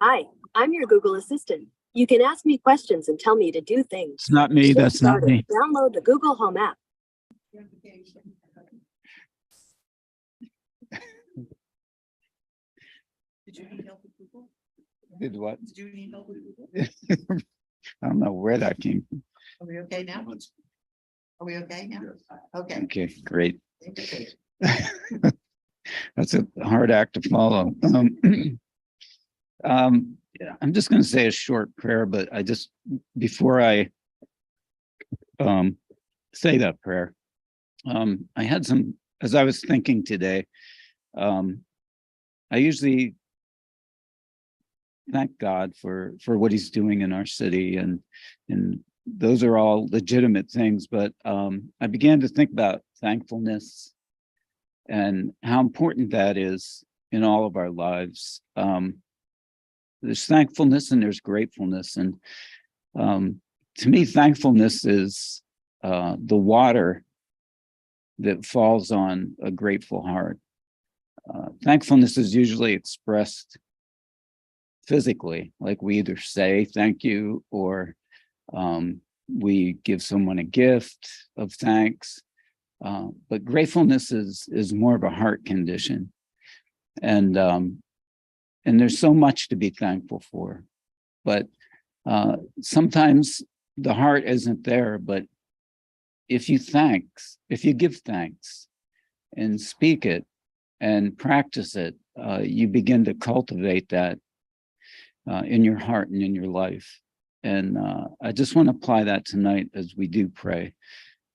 Hi, I'm your Google Assistant. You can ask me questions and tell me to do things. It's not me. That's not me. Download the Google Home app. Did you need help with Google? Did what? Did you need help with Google? I don't know where that came from. Are we okay now? Are we okay now? Okay. Okay, great. That's a hard act to follow. Yeah, I'm just going to say a short prayer, but before I say that prayer, I had as I was thinking today, I usually thank God for what he's doing in our city, and those are all legitimate things, but I began to think about thankfulness and how important that is in all of our lives. There's thankfulness and there's gratefulness, and to me, thankfulness is the water that falls on a grateful heart. Thankfulness is usually expressed physically, like we either say thank you or we give someone a gift of thanks. But gratefulness is more of a heart condition. And there's so much to be thankful for. But sometimes the heart isn't there, but if you give thanks and speak it and practice it, you begin to cultivate that in your heart and in your life. And I just want to apply that tonight as we do pray.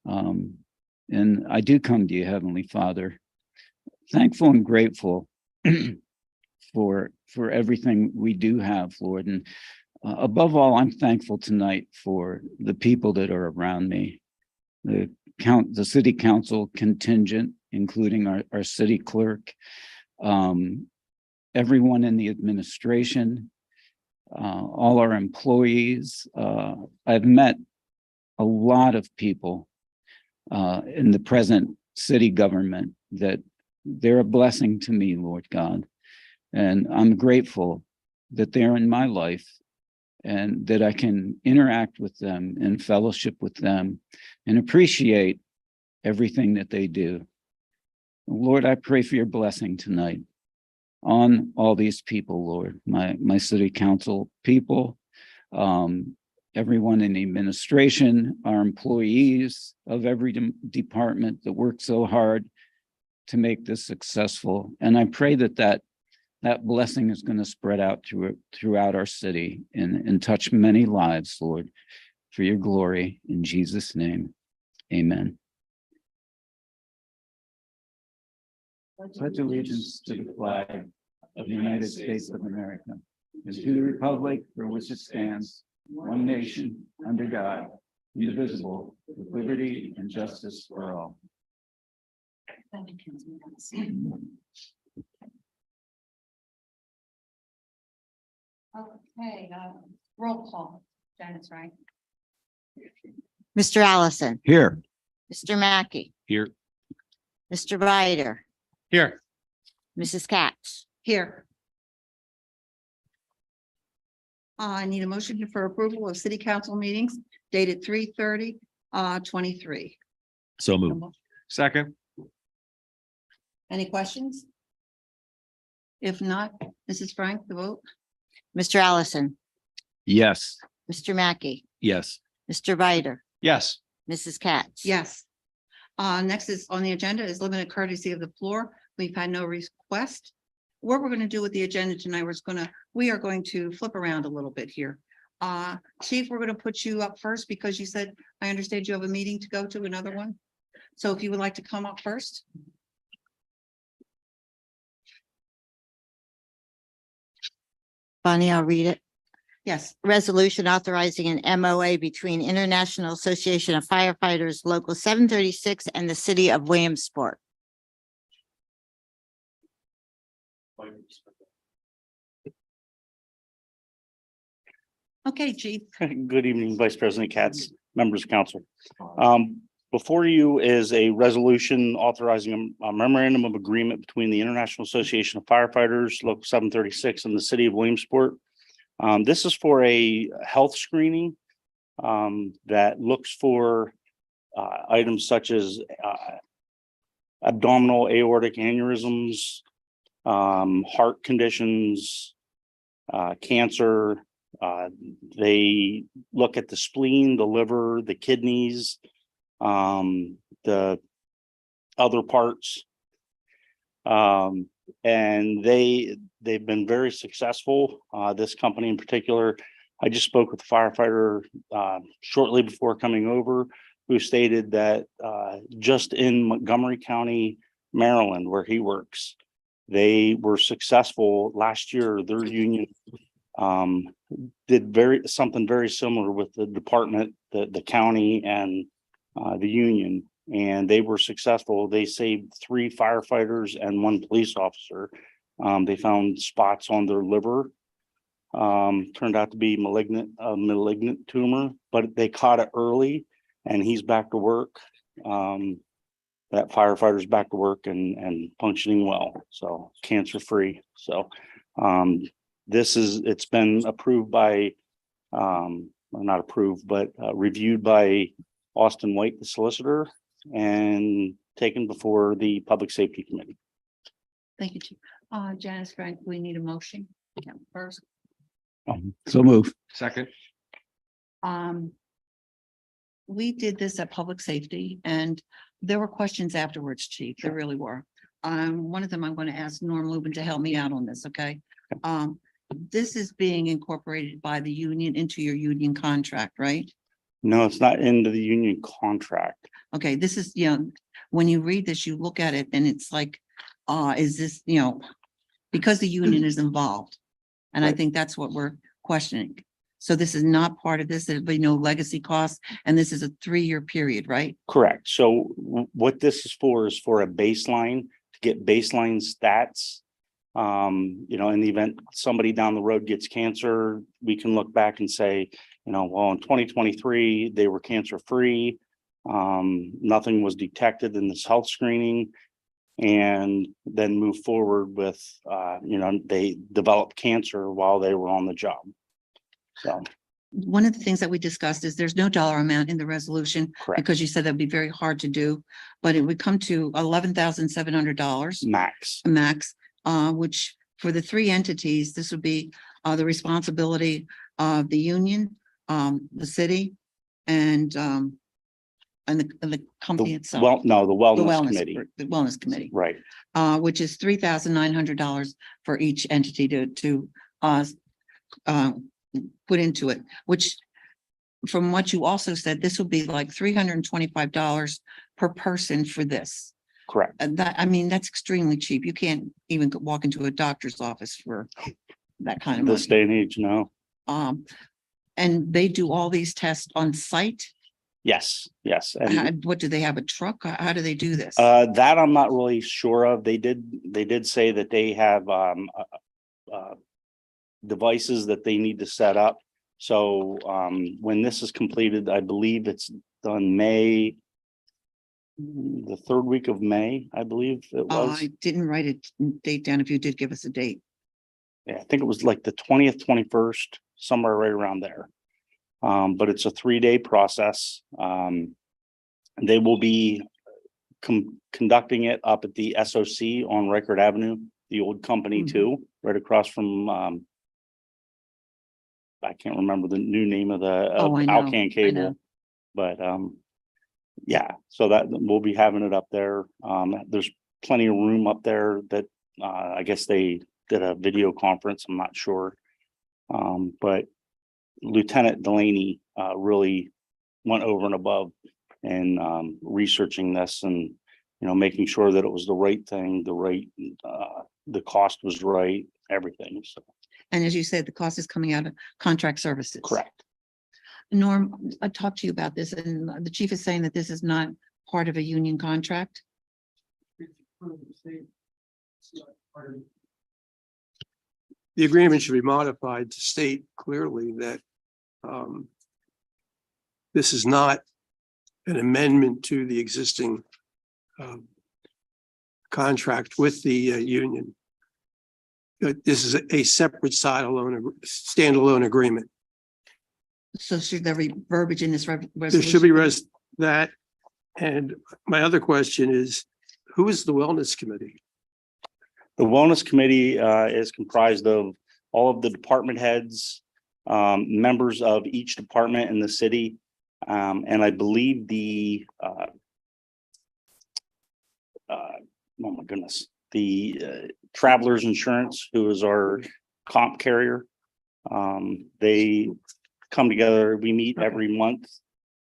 And I do come to you, Heavenly Father, thankful and grateful for everything we do have, Lord. And above all, I'm thankful tonight for the people that are around me, the city council contingent, including our city clerk, everyone in the administration, all our employees. I've met a lot of people in the present city government that they're a blessing to me, Lord God. And I'm grateful that they're in my life and that I can interact with them and fellowship with them and appreciate everything that they do. Lord, I pray for your blessing tonight on all these people, Lord, my city council people, everyone in the administration, our employees of every department that work so hard to make this successful. And I pray that blessing is going to spread out throughout our city and touch many lives, Lord, for your glory. In Jesus' name, amen. Pledge allegiance to the flag of the United States of America and to the republic for which it stands, one nation, under God, indivisible, with liberty and justice for all. Okay, roll call. Janice, right? Mr. Allison, Here. Mr. Mackey, Here. Mr. Bider, Here. Mrs. Katz. Here. I need a motion for approval of city council meetings dated 3/30/23. So moved. Second. Any questions? If not, Mrs. Frank, the vote. Mr. Allison, Yes. Mr. Mackey, Yes. Mr. Bider, Yes. Mrs. Katz. Yes. Next is on the agenda is limited courtesy of the floor. We've had no request. What we're going to do with the agenda tonight, we are going to flip around a little bit here. Chief, we're going to put you up first because you said, I understand you have a meeting to go to, another one. So if you would like to come up first. Bonnie, I'll read it. Yes. Resolution authorizing an MOA between International Association of Firefighters Local 736 and the city of Williamsport. Okay, Chief. Good evening, Vice President Katz, members of council. Before you is a resolution authorizing a memorandum of agreement between the International Association of Firefighters Local 736 and the city of Williamsport This is for a health screening that looks for items such as abdominal aortic aneurysms, heart conditions, cancer. They look at the spleen, the liver, the kidneys, the other parts. And they've been very successful. This company in particular, I just spoke with a firefighter shortly before coming over, who stated that just in Montgomery County, Maryland, where he works, they were successful last year. Their union did something very similar with the department, the county, and the union, and they were successful. They saved 3 firefighters and 1 police officer. They found spots on their liver. Turned out to be a malignant tumor, but they caught it early, and he's back to work. That firefighter's back to work and functioning well, so cancer free. So it's been approved by not approved, but reviewed by Austin White, the solicitor, and taken before the Public Safety Committee. Thank you, Chief. Janice, Frank, we need a motion. Yeah, first. So move. Second. We did this at Public Safety, and there were questions afterwards, Chief. There really were. One of them I'm going to ask Norm Lubin to help me out on this, okay? This is being incorporated by the union into your union contract, right? No, it's not into the union contract. Okay, this is, when you read this, you look at it and it's like, is this, because the union is involved. And I Right. think that's what we're questioning. So this is not part of this. There'll be no legacy costs. And this is a 3-year period, right? Correct. So what this is for a baseline, to get baseline stats. In the event somebody down the road gets cancer, we can look back and say, well, in 2023, they were cancer free. Nothing was detected in this health screening, and then move forward with, they developed cancer while they were on the job. So, One of the things that we discussed is there's no dollar amount in the resolution correct, because you said that'd be very hard to do, but it would come to $11,700 max. max, which for the 3 entities, this would be the responsibility of the union, the city, and the company itself. Well, no, the The wellness committee, The wellness committee, right? which is $3,900 for each entity to put into it, which from what you also said, this would be like $325 per person for this. Correct. And that's extremely cheap. You can't even walk into a doctor's office for that kind of This money. day and age, no. And they do all these tests on site. Yes, yes. And What do they have, a truck? How do they do this? that I'm not really sure of. They did say that they have devices that they need to set up. So when this is completed, I believe it's done the 3rd week of May, I believe it was. I didn't write a date down. If you did give us a date. Yeah, I think it was like the 20th, 21st, somewhere right around there. But it's a 3-day process. They will be conducting it up at the SOC on Reichert Avenue, the old company Mhm. too, right across from, I can't remember the new name of the Oh, I know, Alcan I cable. know. But yeah, so that we'll be having it up there. There's plenty of room up there that I guess they did a video conference, I'm not sure. But Lieutenant Delaney really went over and above in researching this and, making sure that it was the right thing, the cost was right, everything. So, And as you said, the cost is coming out of contract services. correct. Norm, I talked to you about this and the chief is saying that this is not part of a union contract. The agreement should be modified to state clearly that this is not an amendment to the existing contract with the union. this is a separate standalone agreement. So should there be verbiage in this There should be resolution? that. And my other question is, who is the wellness committee? The wellness committee is comprised of all of the department heads, members of each department in the city. And I believe oh my goodness, the Travelers Insurance, who is our comp carrier. They come together, we meet every month.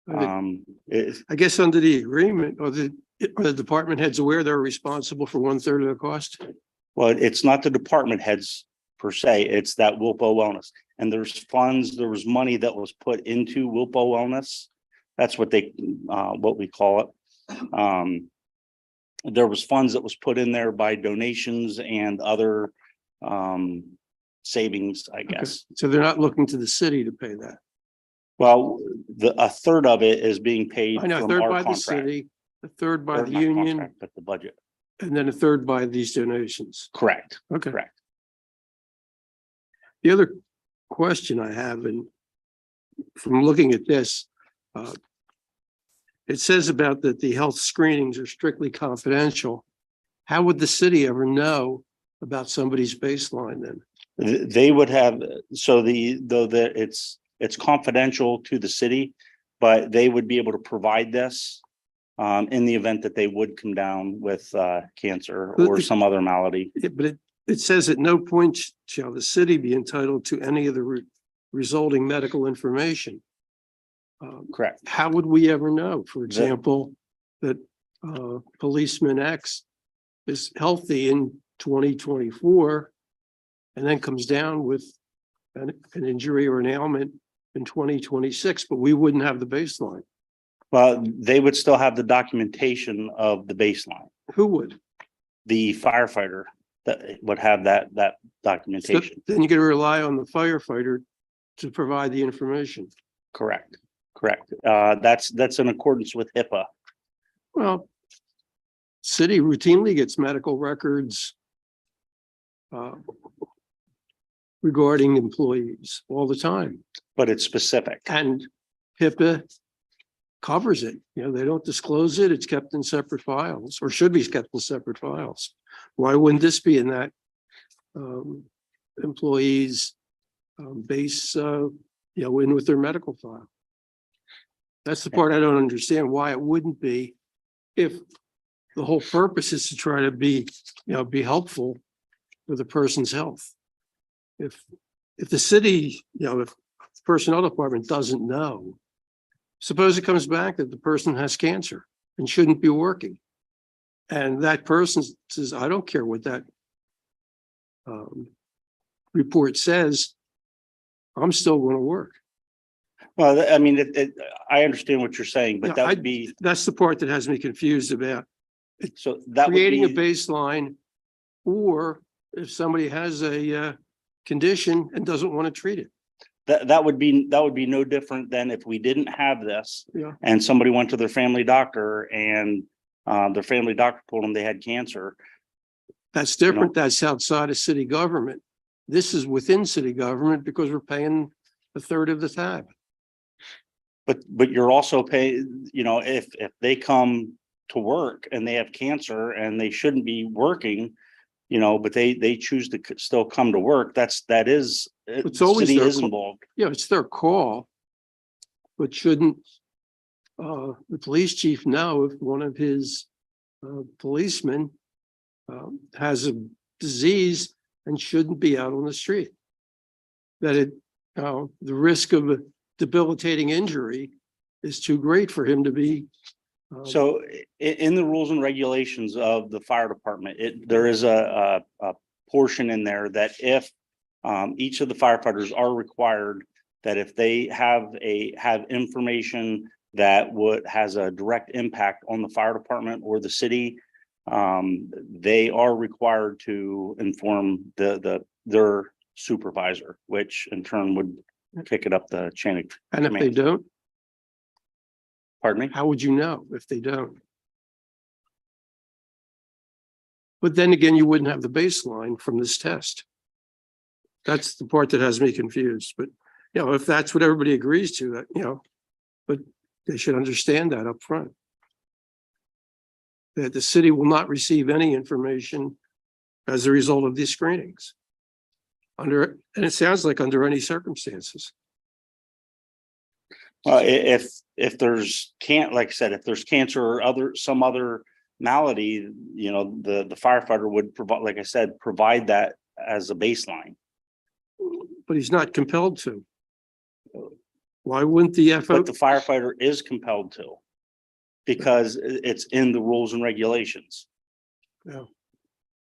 I guess under the agreement, are the department heads aware they're responsible for 1/3 of the cost? Well, it's not the department heads per se, it's that Wilpo Wellness. And there was money that was put into Wilpo Wellness. That's what what we call it. There was funds that was put in there by donations and other savings, I guess. So they're not looking to the city to pay that. Well, a third of it is being paid I know, a from third our by the contract. city, a third by Or the not union, contract, but the budget. and then a third by these donations. Correct, Okay. correct. The other question I have, and from looking at this, it says about that the health screenings are strictly confidential. How would the city ever know about somebody's baseline then? They would have, so it's confidential to the city, but they would be able to provide this in the event that they would come down with cancer or some other malady. But it says at no point shall the city be entitled to any of the resulting medical information. Correct. How would we ever know, for example, that policeman X is healthy in 2024 and then comes down with an injury or an ailment in 2026, but we wouldn't have the baseline? Well, they would still have the documentation of the baseline. Who would? The firefighter that would have that So documentation. then you're going to rely on the firefighter to provide the information. Correct, correct. That's in accordance with HIPAA. Well, city routinely gets medical records regarding employees all the time, But it's specific. and HIPAA covers it. You know, they don't disclose it. It's kept in separate files, or should be kept in separate files. Why wouldn't this be in that employees base, in with their medical file? That's the part I don't understand, why it wouldn't be, if the whole purpose is to try to be helpful with the person's health. If the city, if the personnel department doesn't know, suppose it comes back that the person has cancer and shouldn't be working. And that person says, I don't care what that report says, I'm still going to work. Well, I mean, I understand what you're saying, but Yeah, that would be, That's the part that has me confused about so that would creating a be, baseline, or if somebody has a condition and doesn't want to treat it. that would be no different than if we didn't have this. Yeah. And somebody went to their family doctor and their family doctor told them they had cancer. That's different. That's outside of city government. This is within city government because we're paying a third of the tab. But you're also paying, if they come to work and they have cancer and they shouldn't be working, but they choose to still come to work, that is, It's always city their is call. involved. Yeah, it's their call. But shouldn't the police chief know if one of his policemen has a disease and shouldn't be out on the street? That the risk of a debilitating injury is too great for him to be. So in the rules and regulations of the fire department, there is a portion in there that if each of the firefighters are required, that if they have information that has a direct impact on the fire department or the city, they are required to inform their supervisor, which in turn would pick it up the chain of And if they command. don't, Pardon me? how would you know if they don't? But then again, you wouldn't have the baseline from this test. That's the part that has me confused, but, you know, if that's what everybody agrees to, that, you know, but they should understand that up front. That the city will not receive any information as a result of these screenings. And it sounds like under any circumstances. If there's like I said, if there's cancer or some other malady, you know, the firefighter would provide, like I said, provide that as a baseline. But he's not compelled to. Why wouldn't the FO? But the firefighter is compelled to, because it's in the rules and regulations. Yeah.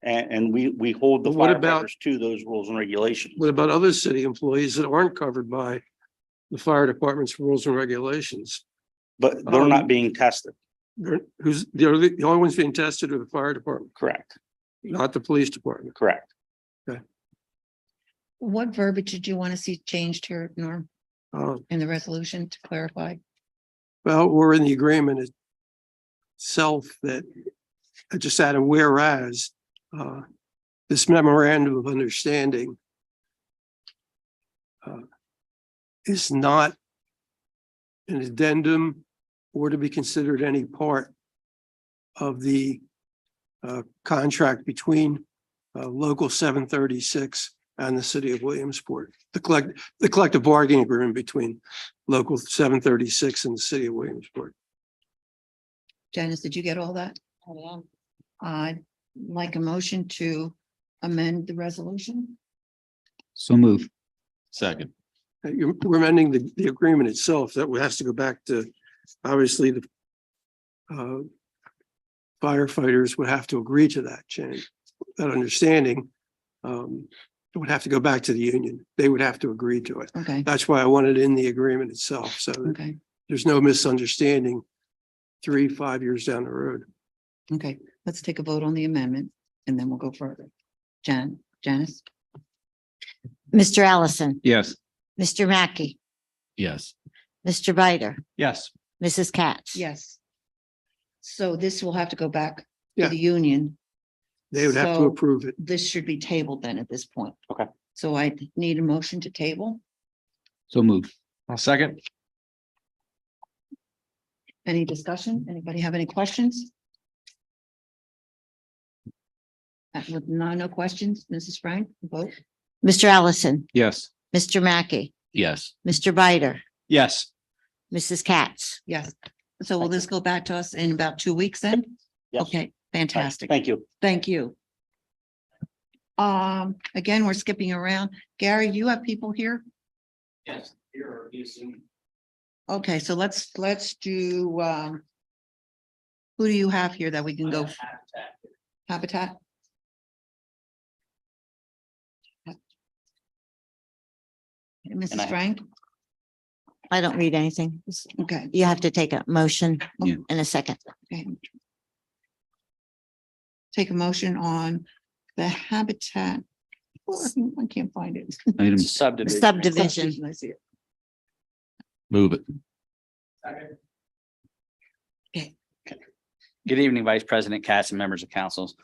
And we hold the But what about- firefighters to those rules and regulations. What about other city employees that aren't covered by the fire department's rules and regulations? But they're not Um, being tested, Who's the only ones being tested are the fire department, correct, not the police department. correct. What verbiage did you want to see changed here, Norm, Uh, in the resolution to clarify? Well, we're in the agreement itself that I just added whereas this memorandum of understanding is not an addendum or to be considered any part of the contract between local 736 and the city of Williamsport, the collective bargaining agreement between local 736 and the city of Williamsport. Janice, did you get all that? I'd like a motion to amend the resolution. So move. Second. We're amending the agreement itself. That has to go back to, obviously, the firefighters would have to agree to that change, that understanding. It would have to go back to the union. They would have to agree to it. Okay, That's why I wanted it in the agreement itself, so that okay, there's no misunderstanding 3-5 years down the road. okay. Let's take a vote on the amendment and then we'll go further. Janice? Mr. Allison, Yes. Mr. Mackey, Yes. Mr. Bider, Yes. Mrs. Katz. Yes. So this will have to go back to Yeah. the union. They would have to So- approve it. This should be tabled then at this point. Okay. So I need a motion to table. So move. I'll second. Any discussion? Anybody have any questions? With no questions, Mrs. Frank, vote. Mr. Allison, Yes. Mr. Mackey, Yes. Mr. Bider, Yes. Mrs. Katz. Yes. So will this go back to us in about 2 weeks then? Yes. Okay, fantastic. Thank you. Thank you. Again, we're skipping around. Gary, you have people here? Yes. Okay, so let's do, who do you have here that we can go? Habitat? Mrs. Frank? I don't read anything. Okay, You have to take a motion Yeah. in a second. okay. Take a motion on the Habitat. I can't find it. Item Subdivision. I see it. Move it. Good evening, Vice President Katz and members of councils.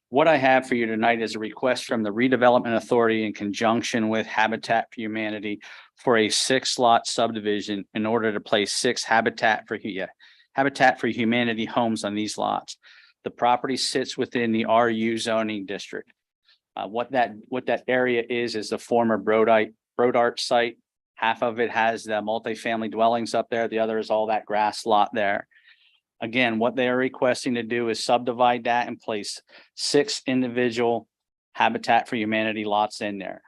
What I have for you tonight is a request from the Redevelopment Authority in conjunction with Habitat for Humanity for a 6-lot subdivision in order to place 6 Habitat for Humanity homes on these lots. The property sits within the RU zoning district. What that area is the former Brodart site. Half of it has the multifamily dwellings up there. The other is all that grass lot there. Again, what they are requesting to do is subdivide that and place 6 individual Habitat for Humanity lots in there.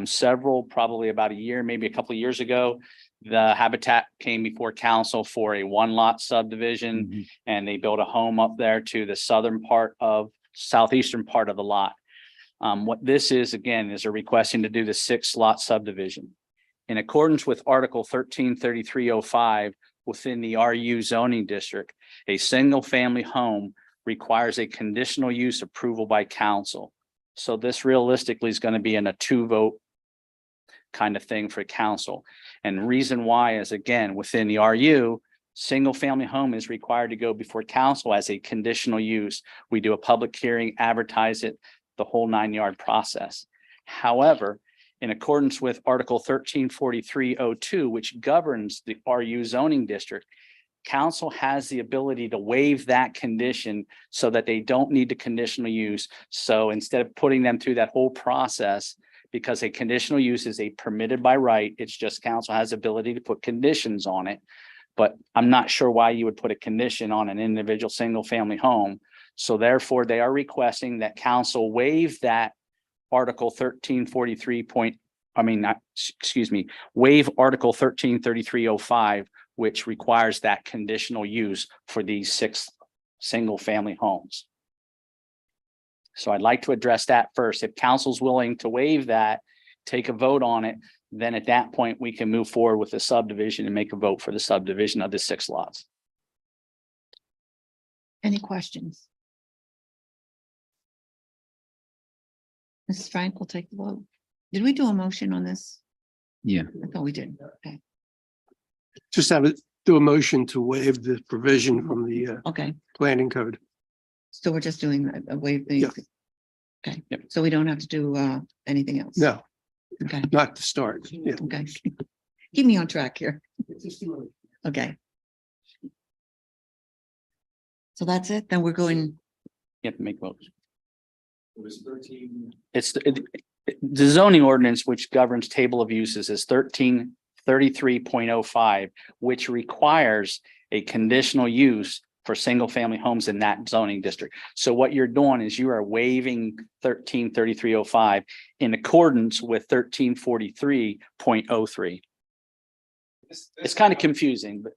Several, probably about a year, maybe a couple of years ago, the Habitat came before council for a 1-lot subdivision, and they built a home up there to the southeastern part of the lot. What this is, again, is a requesting to do the 6-lot subdivision. In accordance with Article 133305 within the RU zoning district, a single-family home requires a conditional use approval by council. So this realistically is going to be in a 2-vote kind of thing for council. And the reason why is, again, within the RU, single-family home is required to go before council as a conditional use. We do a public hearing, advertise it, the whole 9-yard process. However, in accordance with Article 134302, which governs the RU zoning district, council has the ability to waive that condition so that they don't need the conditional use. So instead of putting them through that whole process, because a conditional use is a permitted by right, it's just council has ability to put conditions on it. But I'm not sure why you would put a condition on an individual single-family home. So therefore, they are requesting that council waive that Article 1343 waive Article 133305, which requires that conditional use for these 6 single-family homes. So I'd like to address that first. If council's willing to waive that, take a vote on it, then at that point, we can move forward with the subdivision and make a vote for the subdivision of the 6 lots. Any questions? Mrs. Frank will take the vote. Did we do a motion on this? Yeah. I thought we did. Okay, Just have it, do a motion to waive the provision from the okay. planning code. So we're just doing a waive the. Yeah. Okay, Yep. so we don't have to do anything else? No, Okay, not to start. Yeah. okay. Keep me on track here. Okay. So that's it, then we're going, You have to make votes. It's the zoning ordinance, which governs table of uses, is 1333.05, which requires a conditional use for single-family homes in that zoning district. So what you're doing is you are waiving 1333.05 in accordance with 1343.03. It's kind of confusing, but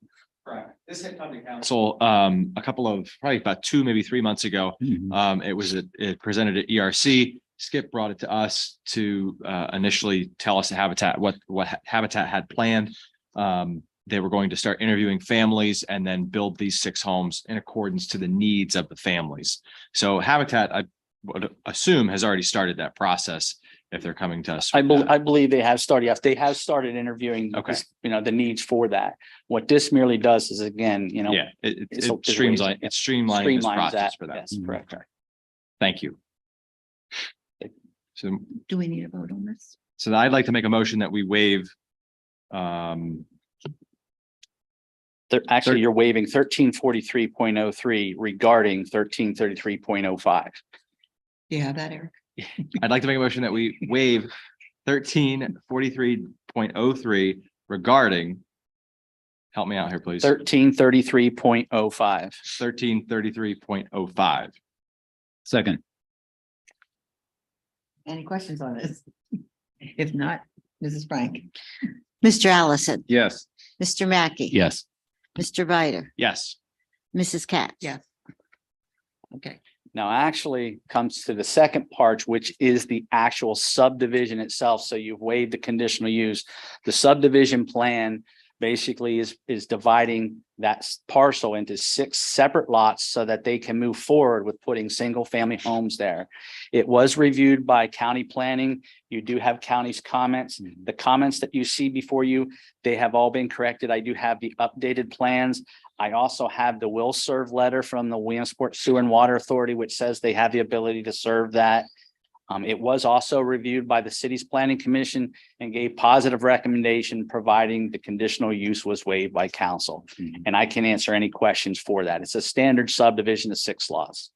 This had come to council a couple of, probably about 2, maybe 3 months ago. It presented at ERC. Skip brought it to us to initially tell us what Habitat had planned. They were going to start interviewing families and then build these 6 homes in accordance to the needs of the families. So Habitat, I would assume, has already started that process if they're coming to us. I believe they have started. Yes, they have started interviewing. Okay. The needs for that. What this merely does is, again, Yeah, it it's streamlines this process that. for them. Yes, correct. Thank you. So, do we need a vote on this? so I'd like to make a motion that we waive Actually, you're waiving 1343.03 regarding 1333.05. Yeah, that Eric. I'd like to make a motion that we waive 1343.03 regarding, help me out here, please. 1333.05. 1333.05. Second. Any questions on this? If not, Mrs. Frank. Mr. Allison, Yes. Mr. Mackey. Yes. Mr. Viter, Yes. Mrs. Katz. Yes. Okay, Now actually comes to the second part, which is the actual subdivision itself. So you've waived the conditional use. The subdivision plan basically is dividing that parcel into 6 separate lots so that they can move forward with putting single-family homes there. It was reviewed by county planning. You do have county's comments. The comments that you see before you, they have all been corrected. I do have the updated plans. I also have the will serve letter from the Williamsport Sewer and Water Authority, which says they have the ability to serve that. It was also reviewed by the city's planning commission and gave positive recommendation, providing the conditional use was waived by council. And I can answer any questions for that. It's a standard subdivision of 6 lots.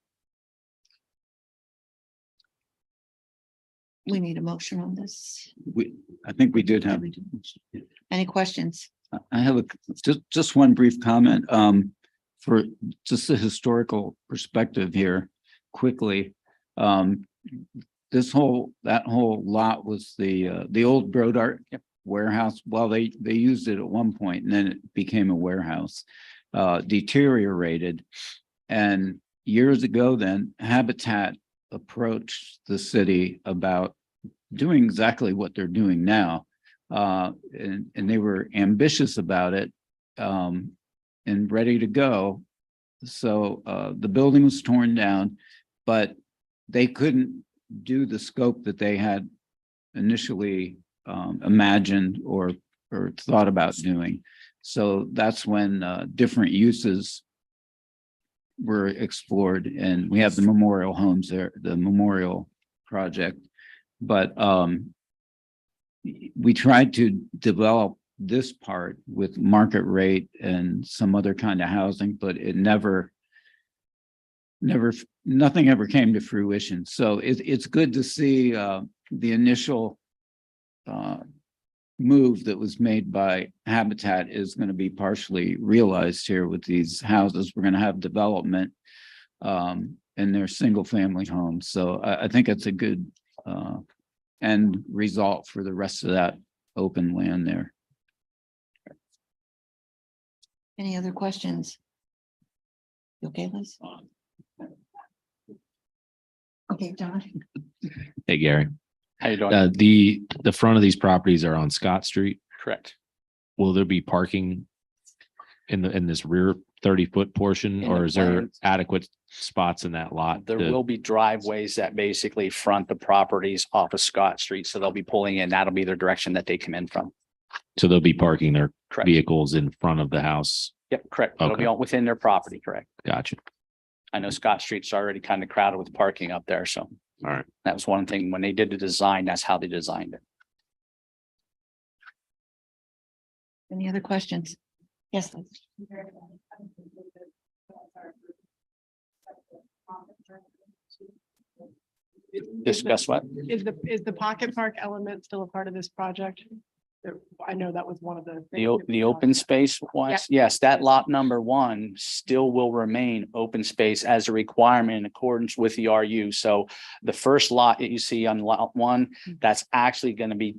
we need a motion on this. I think we did have. Any questions? I have just one brief comment, for just a historical perspective here, quickly. That whole lot was the old Brodart warehouse. Well, they used it at one point and then it became a warehouse, deteriorated. And years ago, then Habitat approached the city about doing exactly what they're doing now. And they were ambitious about it, and ready to go. So the building was torn down, but they couldn't do the scope that they had initially imagined or thought about doing. So that's when different uses were explored, and we have the memorial homes there, the memorial project. But we tried to develop this part with market rate and some other kind of housing, but it nothing ever came to fruition. So it's good to see the initial move that was made by Habitat is going to be partially realized here with these houses. We're going to have development and they're single family homes. So I think it's a good end result for the rest of that open land there. Any other questions? You okay, Liz? Okay, John. Hey, Gary. How you doing? The front of these properties are on Scott Street. Correct. Will there be parking in this rear 30-foot portion, In or the is there plans. adequate spots in that lot? There to- will be driveways that basically front the properties off of Scott Street. So they'll be pulling in. That'll be the direction that they come in from. So they'll be parking their Correct. vehicles in front of the house. Yep, correct. It'll be Okay. all within their property, correct. Gotcha. I know Scott Street's already kind of crowded with parking up there, so. All right. That was one thing when they did the design, that's how they designed it. Any other questions? Yes, Liz. Discuss what? Is the pocket park element still a part of this project? I know that was one of the. The open space wise, yes, that lot number 1 still will remain open space as a requirement in accordance with the RU. So the first lot that you see on lot 1, that's actually going to be,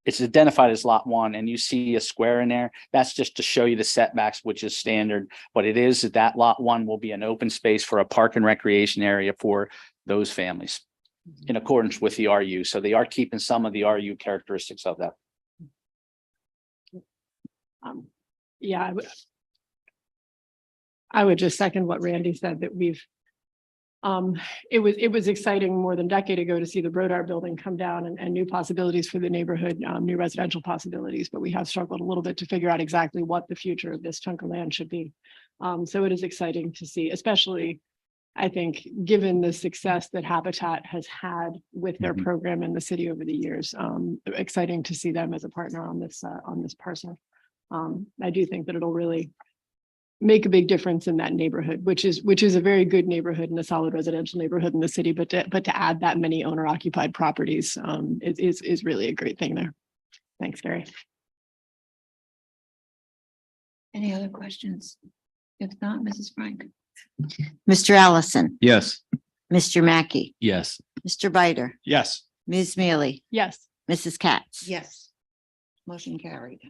it's identified as lot 1, and you see a square in there. That's just to show you the setbacks, which is standard. But it is that lot 1 will be an open space for a park and recreation area for those families in accordance with the RU. So they are keeping some of the RU characteristics of that. Yeah, I would just second what Randy said, that we've. It was exciting more than a decade ago to see the Brodart building come down and new possibilities for the neighborhood, new residential possibilities, but we have struggled a little bit to figure out exactly what the future of this chunk of land should be. So it is exciting to see, especially, I think, given the success that Habitat has had with their program in the city over the years. Exciting to see them as a partner on this parcel. I do think that it'll really make a big difference in that neighborhood, which is a very good neighborhood and a solid residential neighborhood in the city. But to add that many owner occupied properties is really a great thing there. Thanks, Gary. Any other questions? If not, Mrs. Frank. Mr. Allison, Yes. Mr. Mackey, Yes. Mr. Bider, Yes. Ms. Mealy, Yes. Mrs. Katz. Yes. Motion carried.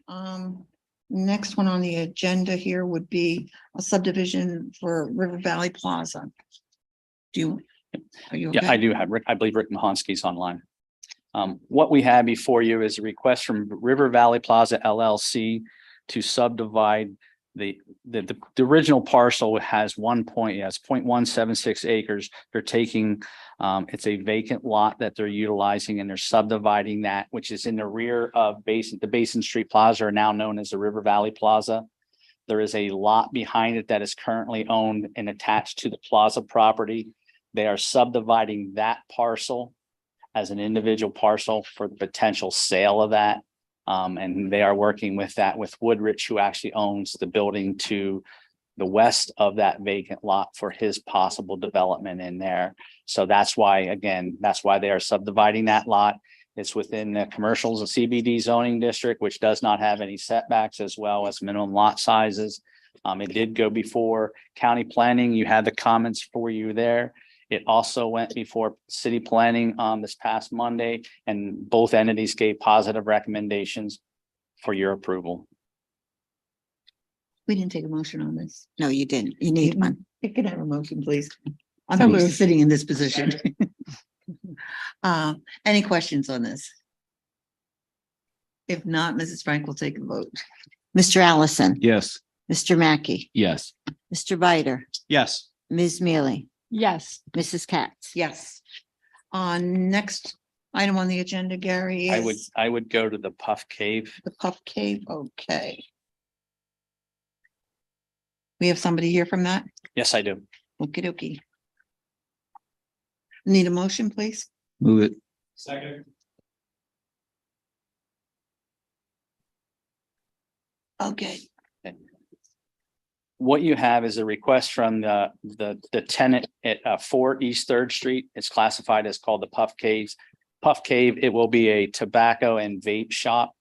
Next one on the agenda here would be a subdivision for River Valley Plaza. Are you okay? Yeah, I do have Rick. I believe Rick Mahonsky's online. What we have before you is a request from River Valley Plaza LLC to subdivide the original parcel has 0.176 acres. They're taking, it's a vacant lot that they're utilizing, and they're subdividing that, which is in the rear of the Basin Street Plaza, are now known as the River Valley Plaza. There is a lot behind it that is currently owned and attached to the plaza property. They are subdividing that parcel as an individual parcel for the potential sale of that. And they are working with Woodrich, who actually owns the building to the west of that vacant lot for his possible development in there. So that's why they are subdividing that lot. It's within the commercials and CBD zoning district, which does not have any setbacks, as well as minimum lot sizes. It did go before county planning. You had the comments for you there. It also went before city planning this past Monday, and both entities gave positive recommendations for your approval. We didn't take a motion on this. No, you didn't. You need one. Can I have a motion, please? I'm So used to moved. sitting in this position. Any questions on this? If not, Mrs. Frank will take a vote. Mr. Allison, Yes. Mr. Mackey, Yes. Mr. Bider, Yes. Ms. Mealy, Yes. Mrs. Katz. Yes. Next item on the agenda, Gary, is I would go to the Puff Cave. the Puff Cave. Okay. We have somebody here from that? Yes, I do. Okey dokey. Need a motion, please? Move it. Second. Okay. What you have is a request from the tenant at 4 East Third Street. It's classified as called the Puff Caves. Puff Cave, it will be a tobacco and vape shop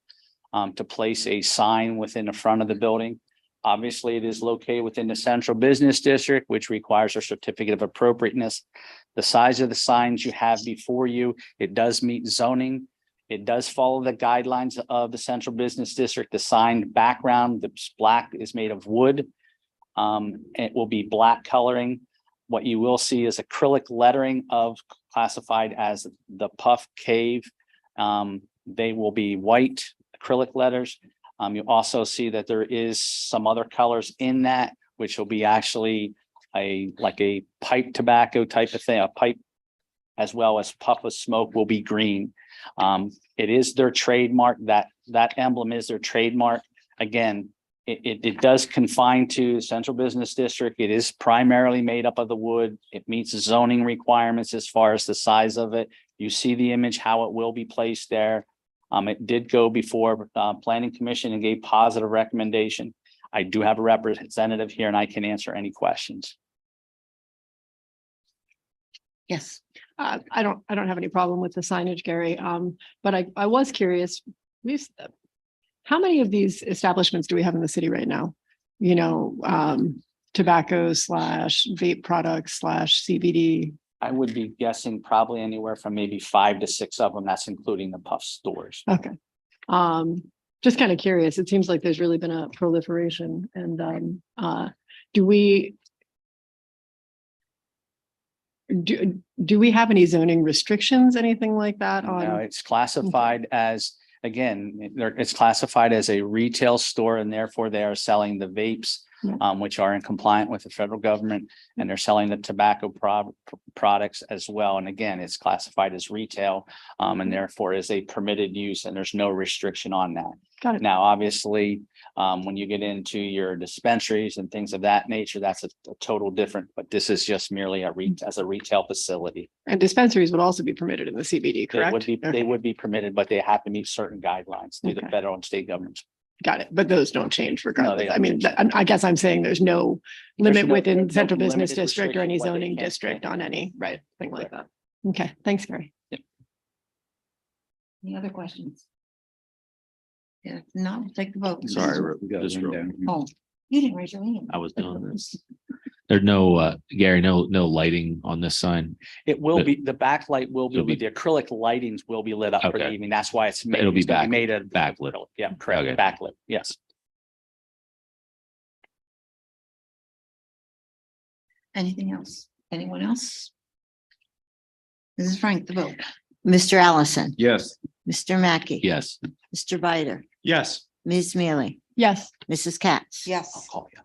to place a sign within the front of the building. Obviously, it is located within the central business district, which requires a certificate of appropriateness. The size of the signs you have before you, it does meet zoning. It does follow the guidelines of the central business district. The sign background, the black is made of wood. It will be black coloring. What you will see is acrylic lettering of classified as the Puff Cave. They will be white acrylic letters. You also see that there is some other colors in that, which will be actually like a pipe tobacco type of thing, a pipe, as well as puff of smoke will be green. It is their trademark. That emblem is their trademark. Again, it does confine to central business district. It is primarily made up of the wood. It meets zoning requirements as far as the size of it. You see the image, how it will be placed there. It did go before planning commission and gave positive recommendation. I do have a representative here and I can answer any questions. Yes. I don't have any problem with the signage, Gary. But I was curious, how many of these establishments do we have in the city right now? You know, tobacco / vape products / CBD. I would be guessing probably anywhere from maybe 5 to 6 of them. That's including the Puff stores. Okay. Just kind of curious. It seems like there's really been a proliferation, and do we have any zoning restrictions, anything like that on? No, it's classified as, again, it's classified as a retail store, and therefore they are selling the vapes, which are in compliant with the federal government, and they're selling the tobacco products as well. And again, it's classified as retail, and therefore is a permitted use, and there's no restriction on that. Got it. Now, obviously, when you get into your dispensaries and things of that nature, that's a total different, but this is just merely as a retail facility. And dispensaries would also be permitted in the CBD, correct? They would be permitted, but they have to meet certain guidelines through the Okay. federal and state governments. Got it. But those don't change regardless. don't I mean, change. I guess I'm saying there's no There's limit no- within there's no central business limited district or any restriction what they zoning can district do. on any, right, thing like that. Okay, thanks, Gary. Any other questions? Yeah, no, take the vote. Sorry, We got Just one real- down here. Oh, you didn't raise your hand. I was doing this. There's no, Gary, no lighting on this sign. It will But- be, the backlight will It'll be, be- the acrylic lightings will be lit up for the Okay. evening. That's why it's made. It'll be it's gonna back- Made of backlit. acrylic. Yeah, correct. Okay. Backlit. Yes. Anything else? Anyone else? Mrs. Frank, the vote. Mr. Allison, Yes. Mr. Mackey. Yes. Mr. Bider, Yes. Ms. Mealy, Yes, Mrs. Katz. I'll Yes. call you.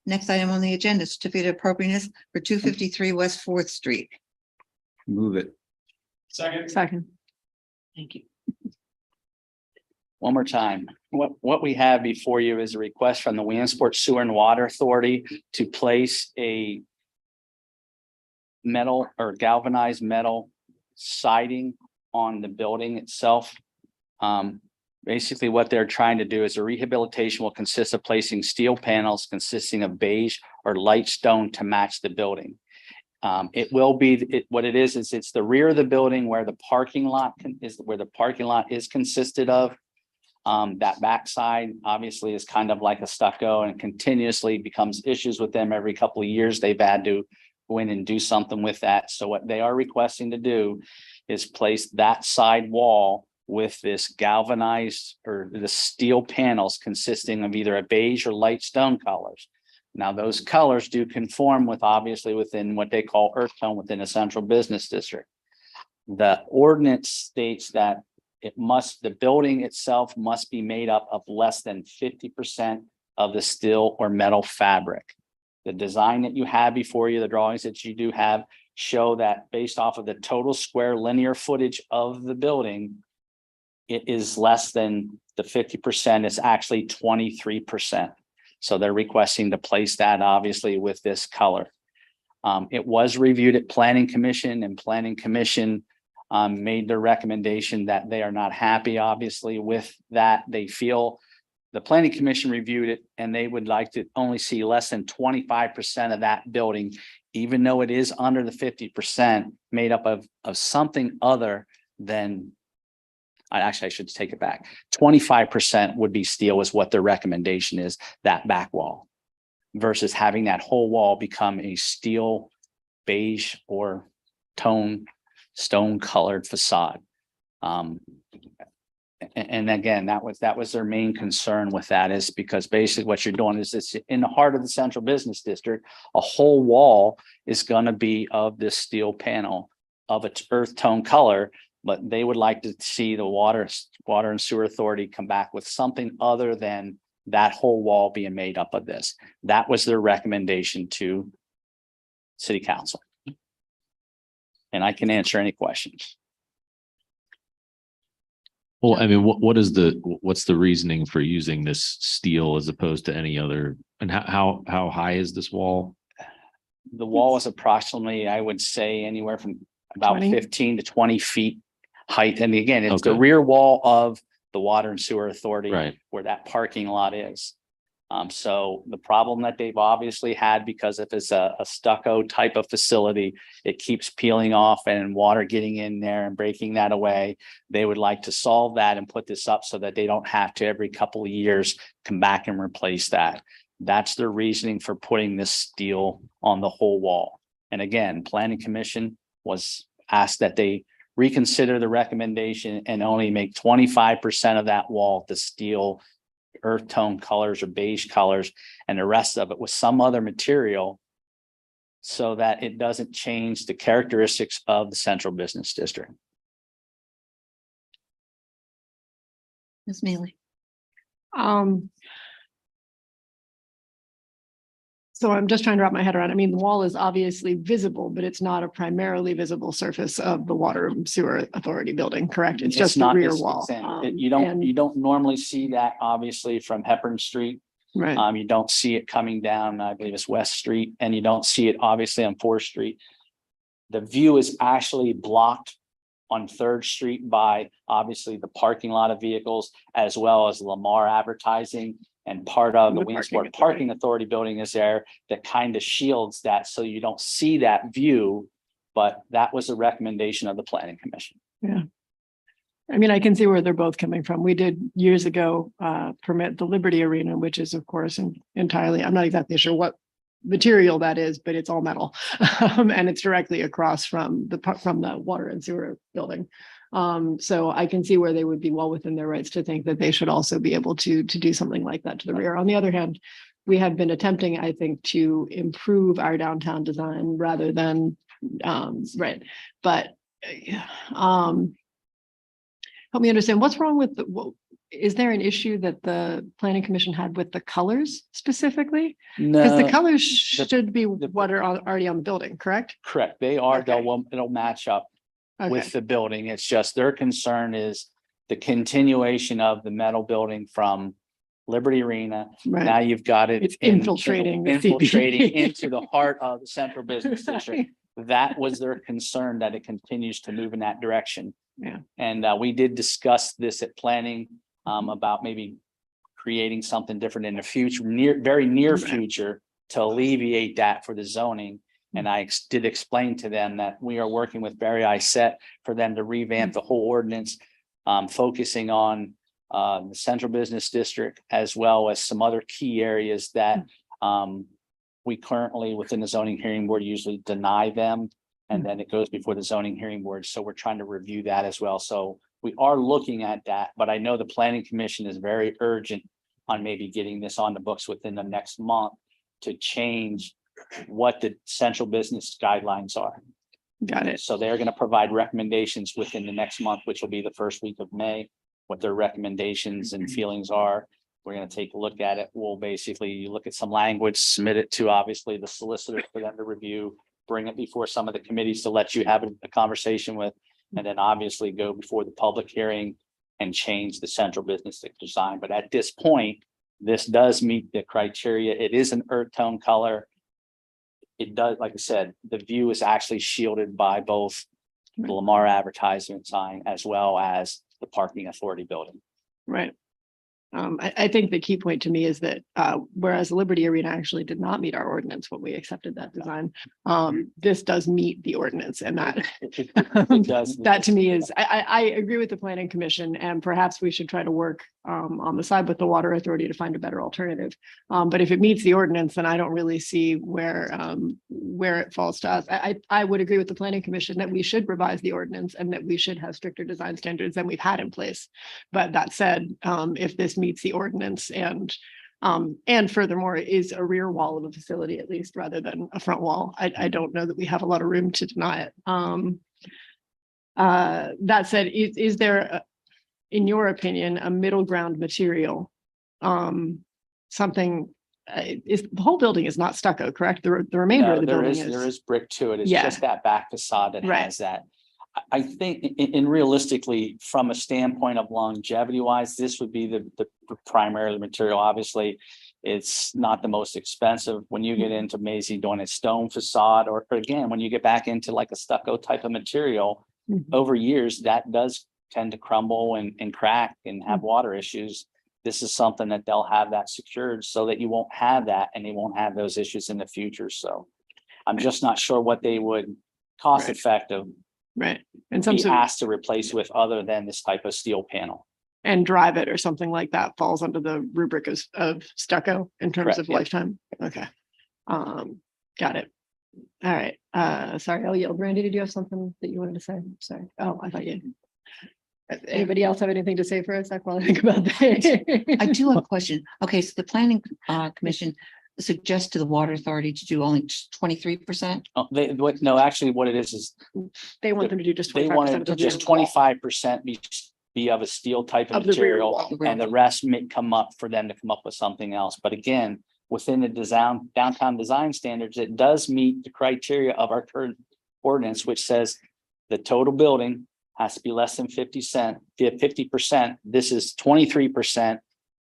Next item on the agenda, certificate of appropriateness for 253 West Fourth Street. Move it. second. Thank you. One more time. What we have before you is a request from the Williamsport Sewer and Water Authority to place a metal or galvanized metal siding on the building itself. Basically, what they're trying to do is a rehabilitation will consist of placing steel panels consisting of beige or light stone to match the building. It will be, what it is it's the rear of the building where the parking lot is consisted of. That backside obviously is kind of like a stucco and continuously becomes issues with them every couple of years. They've had to go in and do something with that. So what they are requesting to do is place that side wall with this galvanized or the steel panels consisting of either a beige or light stone colors. Now, those colors do conform with obviously within what they call earth tone within a central business district. The ordinance states that the building itself must be made up of less than 50% of the steel or metal fabric. The design that you have before you, the drawings that you do have show that based off of the total square linear footage of the building, it is less than the 50%. It's actually 23%. So they're requesting to place that obviously with this color. It was reviewed at Planning Commission, and Planning Commission made their recommendation that they are not happy, obviously, with that. They feel the Planning Commission reviewed it and they would like to only see less than 25% of that building, even though it is under the 50% made up of something other than, I should take it back. 25% would be steel is what their recommendation is, that back wall, versus having that whole wall become a steel, beige, or stone colored facade. And again, that was their main concern with that, is because basically what you're doing is it's in the heart of the central business district. A whole wall is going to be of this steel panel of its earth tone color, but they would like to see the water and sewer authority come back with something other than that whole wall being made up of this. That was their recommendation to City Council. And I can answer any questions. Well, I mean, what's the reasoning for using this steel as opposed to any other? And how high is this wall? The wall is approximately, I would say, anywhere from about 20? 15 to 20 feet height. And again, it's the Okay. rear wall of the Water and Sewer Authority, Right. where that parking lot is. So the problem that they've obviously had, because if it's a stucco type of facility, it keeps peeling off and water getting in there and breaking that away. They would like to solve that and put this up so that they don't have to every couple of years come back and replace that. That's their reasoning for putting this steel on the whole wall. And again, Planning Commission was asked that they reconsider the recommendation and only make 25% of that wall the steel earth tone colors or beige colors, and the rest of it with some other material, so that it doesn't change the characteristics of the central business district. Ms. Mealy. So I'm just trying to wrap my head around. I mean, the wall is obviously visible, but it's not a primarily visible surface of the Water and Sewer Authority building, correct? It's just the not rear this wall. extent. You and- don't normally see that obviously from Hepburn Street. Right. You don't see it coming down, I believe it's West Street, and you don't see it obviously on 4th Street. The view is actually blocked on 3rd Street by obviously the parking lot of vehicles, as well as Lamar Advertising, and part of the Williamsport Parking Authority building is there that kind of shields that, so you don't see that view. But that was a recommendation of the Planning Commission. Yeah. I mean, I can see where they're both coming from. We did years ago permit the Liberty Arena, which is of course entirely, I'm not exactly sure what material that is, but it's all metal. And it's directly across from the Water and Sewer building. So I can see where they would be well within their rights to think that they should also be able to do something like that to the rear. On the other hand, we have been attempting, I think, to improve our downtown design rather than, right. But help me understand what's wrong with is there an issue that the Planning Commission had with the colors specifically? Because the colors should be what are already on the building, correct? Correct. They are, Okay. it'll match up Okay. with the building. It's just their concern is the continuation of the metal building from Liberty Arena. Right. Now you've got it. It's infiltrating the infiltrating CBD. into the heart of the central business district. That was their concern, that it continues to move in that direction. Yeah. And we did discuss this at planning about maybe creating something different in the future, very near Right. future, to alleviate that for the zoning. And I did explain to them that we are working with Barry Isett for them to revamp the whole ordinance, focusing on the central business district, as well as some other key areas that we currently within the zoning hearing board usually deny them. And then it goes before the zoning hearing board. So we're trying to review that as well. So we are looking at that, but I know the Planning Commission is very urgent on maybe getting this on the books within the next month to change what the central business guidelines are. Got it. So they're going to provide recommendations within the next month, which will be the first week of May, what their recommendations and feelings are. We're going to take a look at it. We'll basically look at some language, submit it to obviously the solicitor for them to review, bring it before some of the committees to let you have a conversation with, and then obviously go before the public hearing and change the central business design. But at this point, This does meet the criteria. It is an earth tone color. It does, like I said, the view is actually shielded by both the Lamar advertisement sign as well as the parking authority building. Right. I think the key point to me is that, whereas Liberty Arena actually did not meet our ordinance when we accepted that design, this does meet the ordinance, and that, It does. that to me is, I agree with the planning commission, and perhaps we should try to work, on the side with the water authority to find a better alternative. But if it meets the ordinance, then I don't really see where it falls to us. I would agree with the planning commission that we should revise the ordinance and that we should have stricter design standards than we've had in place. But that said, if this meets the ordinance and furthermore is a rear wall of a facility, at least rather than a front wall, I don't know that we have a lot of room to deny it. That said, is there, in your opinion, a middle ground material? Something, is the whole building is not stucco, correct? The remainder No, of the there building there is. is brick to it. It's Yeah. just that back facade that Right. has that. I think in realistically, from a standpoint of longevity wise, this would be the primary material. Obviously, it's not the most expensive. When you get into Maisie doing a stone facade, or again, when you get back into like a stucco type of material, Mhm. over years, that does tend to crumble and crack and have water issues. This is something that they'll have that secured so that you won't have that and they won't have those issues in the future. So I'm just not sure what they would cost Right. effective Right. And some be sort of, asked to replace with other than this type of steel panel. and drive it or something like that falls under the rubric of stucco in terms Correct, of yeah. lifetime. Okay. Got it. All right. Sorry, I'll yield. Randy, did you have something that you wanted to say? Sorry. Oh, I thought you. Anybody else have anything to say for a sec while I think about that? I do have a question. Okay, so the planning commission suggests to the water authority to do only 23%. No, actually what it is They want them to do just they 25% wanted of to the just rear wall. 25% be of a steel type of Of the rear material wall. and the rest may come up for them to come up with something else. But again, within the design, downtown design standards, it does meet the criteria of our current ordinance, which says the total building has to be less than 50%. This is 23%.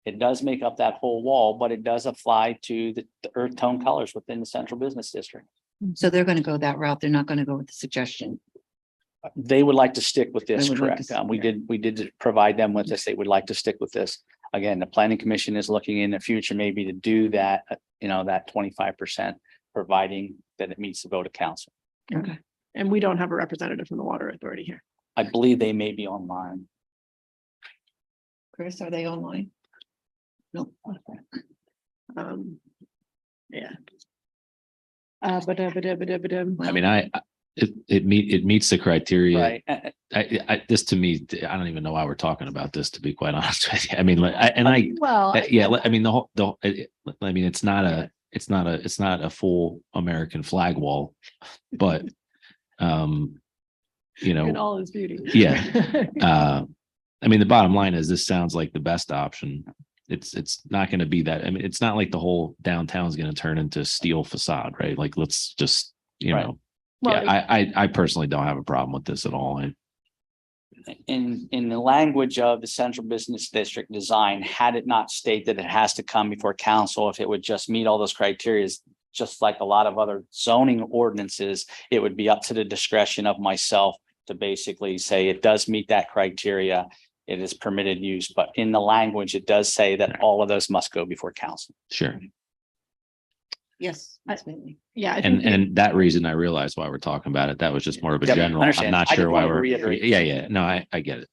It does make up that whole wall, but it does apply to the earth tone colors within the central business district. So they're going to go that route. They're not going to go with the suggestion. They would like to stick with this, They would like correct? to- We did provide them with this. They would like to stick with this. Again, the planning commission is looking in the future maybe to do that, that 25%, providing that it meets the vote of council. Okay. And we don't have a representative from the water authority here. I believe they may be online. Chris, are they online? No. Yeah. I mean, it meets the criteria. Right. This to me, I don't even know why we're talking about this, to be quite honest with you. I mean, I mean, I mean, it's not a full American flag wall, but, in all its beauty. Yeah. I mean, the bottom line is this sounds like the best option. It's not going to be that. I mean, it's not like the whole downtown is going to turn into steel facade, right? Like, let's just, Right. Well, I personally don't have a problem with this at all. In the language of the central business district design, had it not state that it has to come before council, if it would just meet all those criteria, just like a lot of other zoning ordinances, it would be up to the discretion of myself to basically say it does meet that criteria. It is permitted use, but in the language, it does say that all of those must go before council. Sure. Yes. Absolutely. yeah. I think And that reason I realized why we're talking about it. That was just more of a Yep, general. understand. I'm not I sure just why wanted to we're. reiterate. Yeah. No, I get it.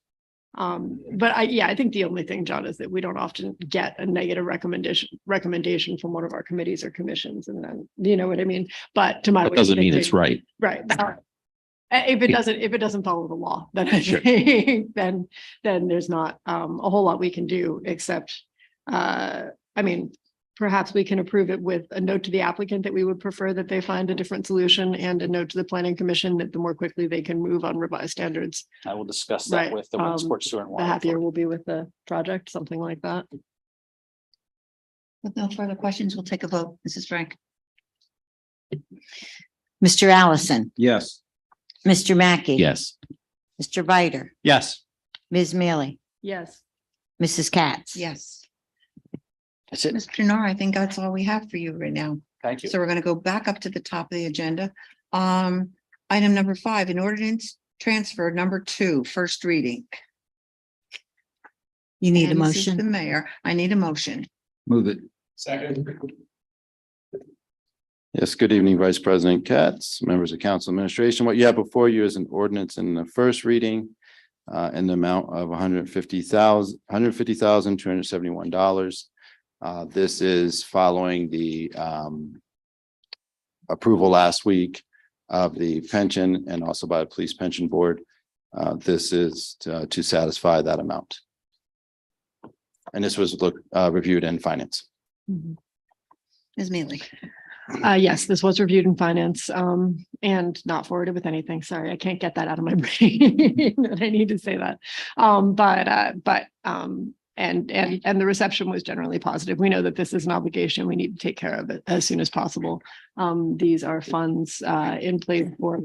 but I think the only thing, John, is that we don't often get a negative recommendation from one of our committees or commissions, and then, you know what I mean? But to my. That way of doesn't mean it's thinking- right. Right. If it doesn't follow the law, then I Sure. think, then there's not a whole lot we can do except, I mean, perhaps we can approve it with a note to the applicant that we would prefer that they find a different solution, and a note to the planning commission that the more quickly they can move on revised standards, I will discuss that Right, with the Williamsport Sewer and the Water. happier Authority. we'll be with the project, something like that. With no further questions, we'll take a vote. Mrs. Frank. Mr. Allison, Yes. Mr. Mackey. Yes. Mr. Bider, Yes. Ms. Mealy, Yes. Mrs. Katz. Yes. That's it. Mr. Nar, I think that's all we have for you right now. Thank you. So we're going to go back up to the top of the agenda. Item number 5, an ordinance transfer number 2, first reading. You need a And this is The motion? mayor, I need a motion. Move it. Yes, good evening, Vice President Katz, members of council administration. What you have before you is an ordinance in the first reading in the amount of $150,271. This is following the approval last week of the pension and also by the police pension board. This is to satisfy that amount. And this was reviewed in finance. Ms. Mealy. Yes, this was reviewed in finance, and not forwarded with anything. Sorry, I can't get that out of my brain. I need to say that. And the reception was generally positive. We know that this is an obligation. We need to take care of it as soon as possible. These are funds in place for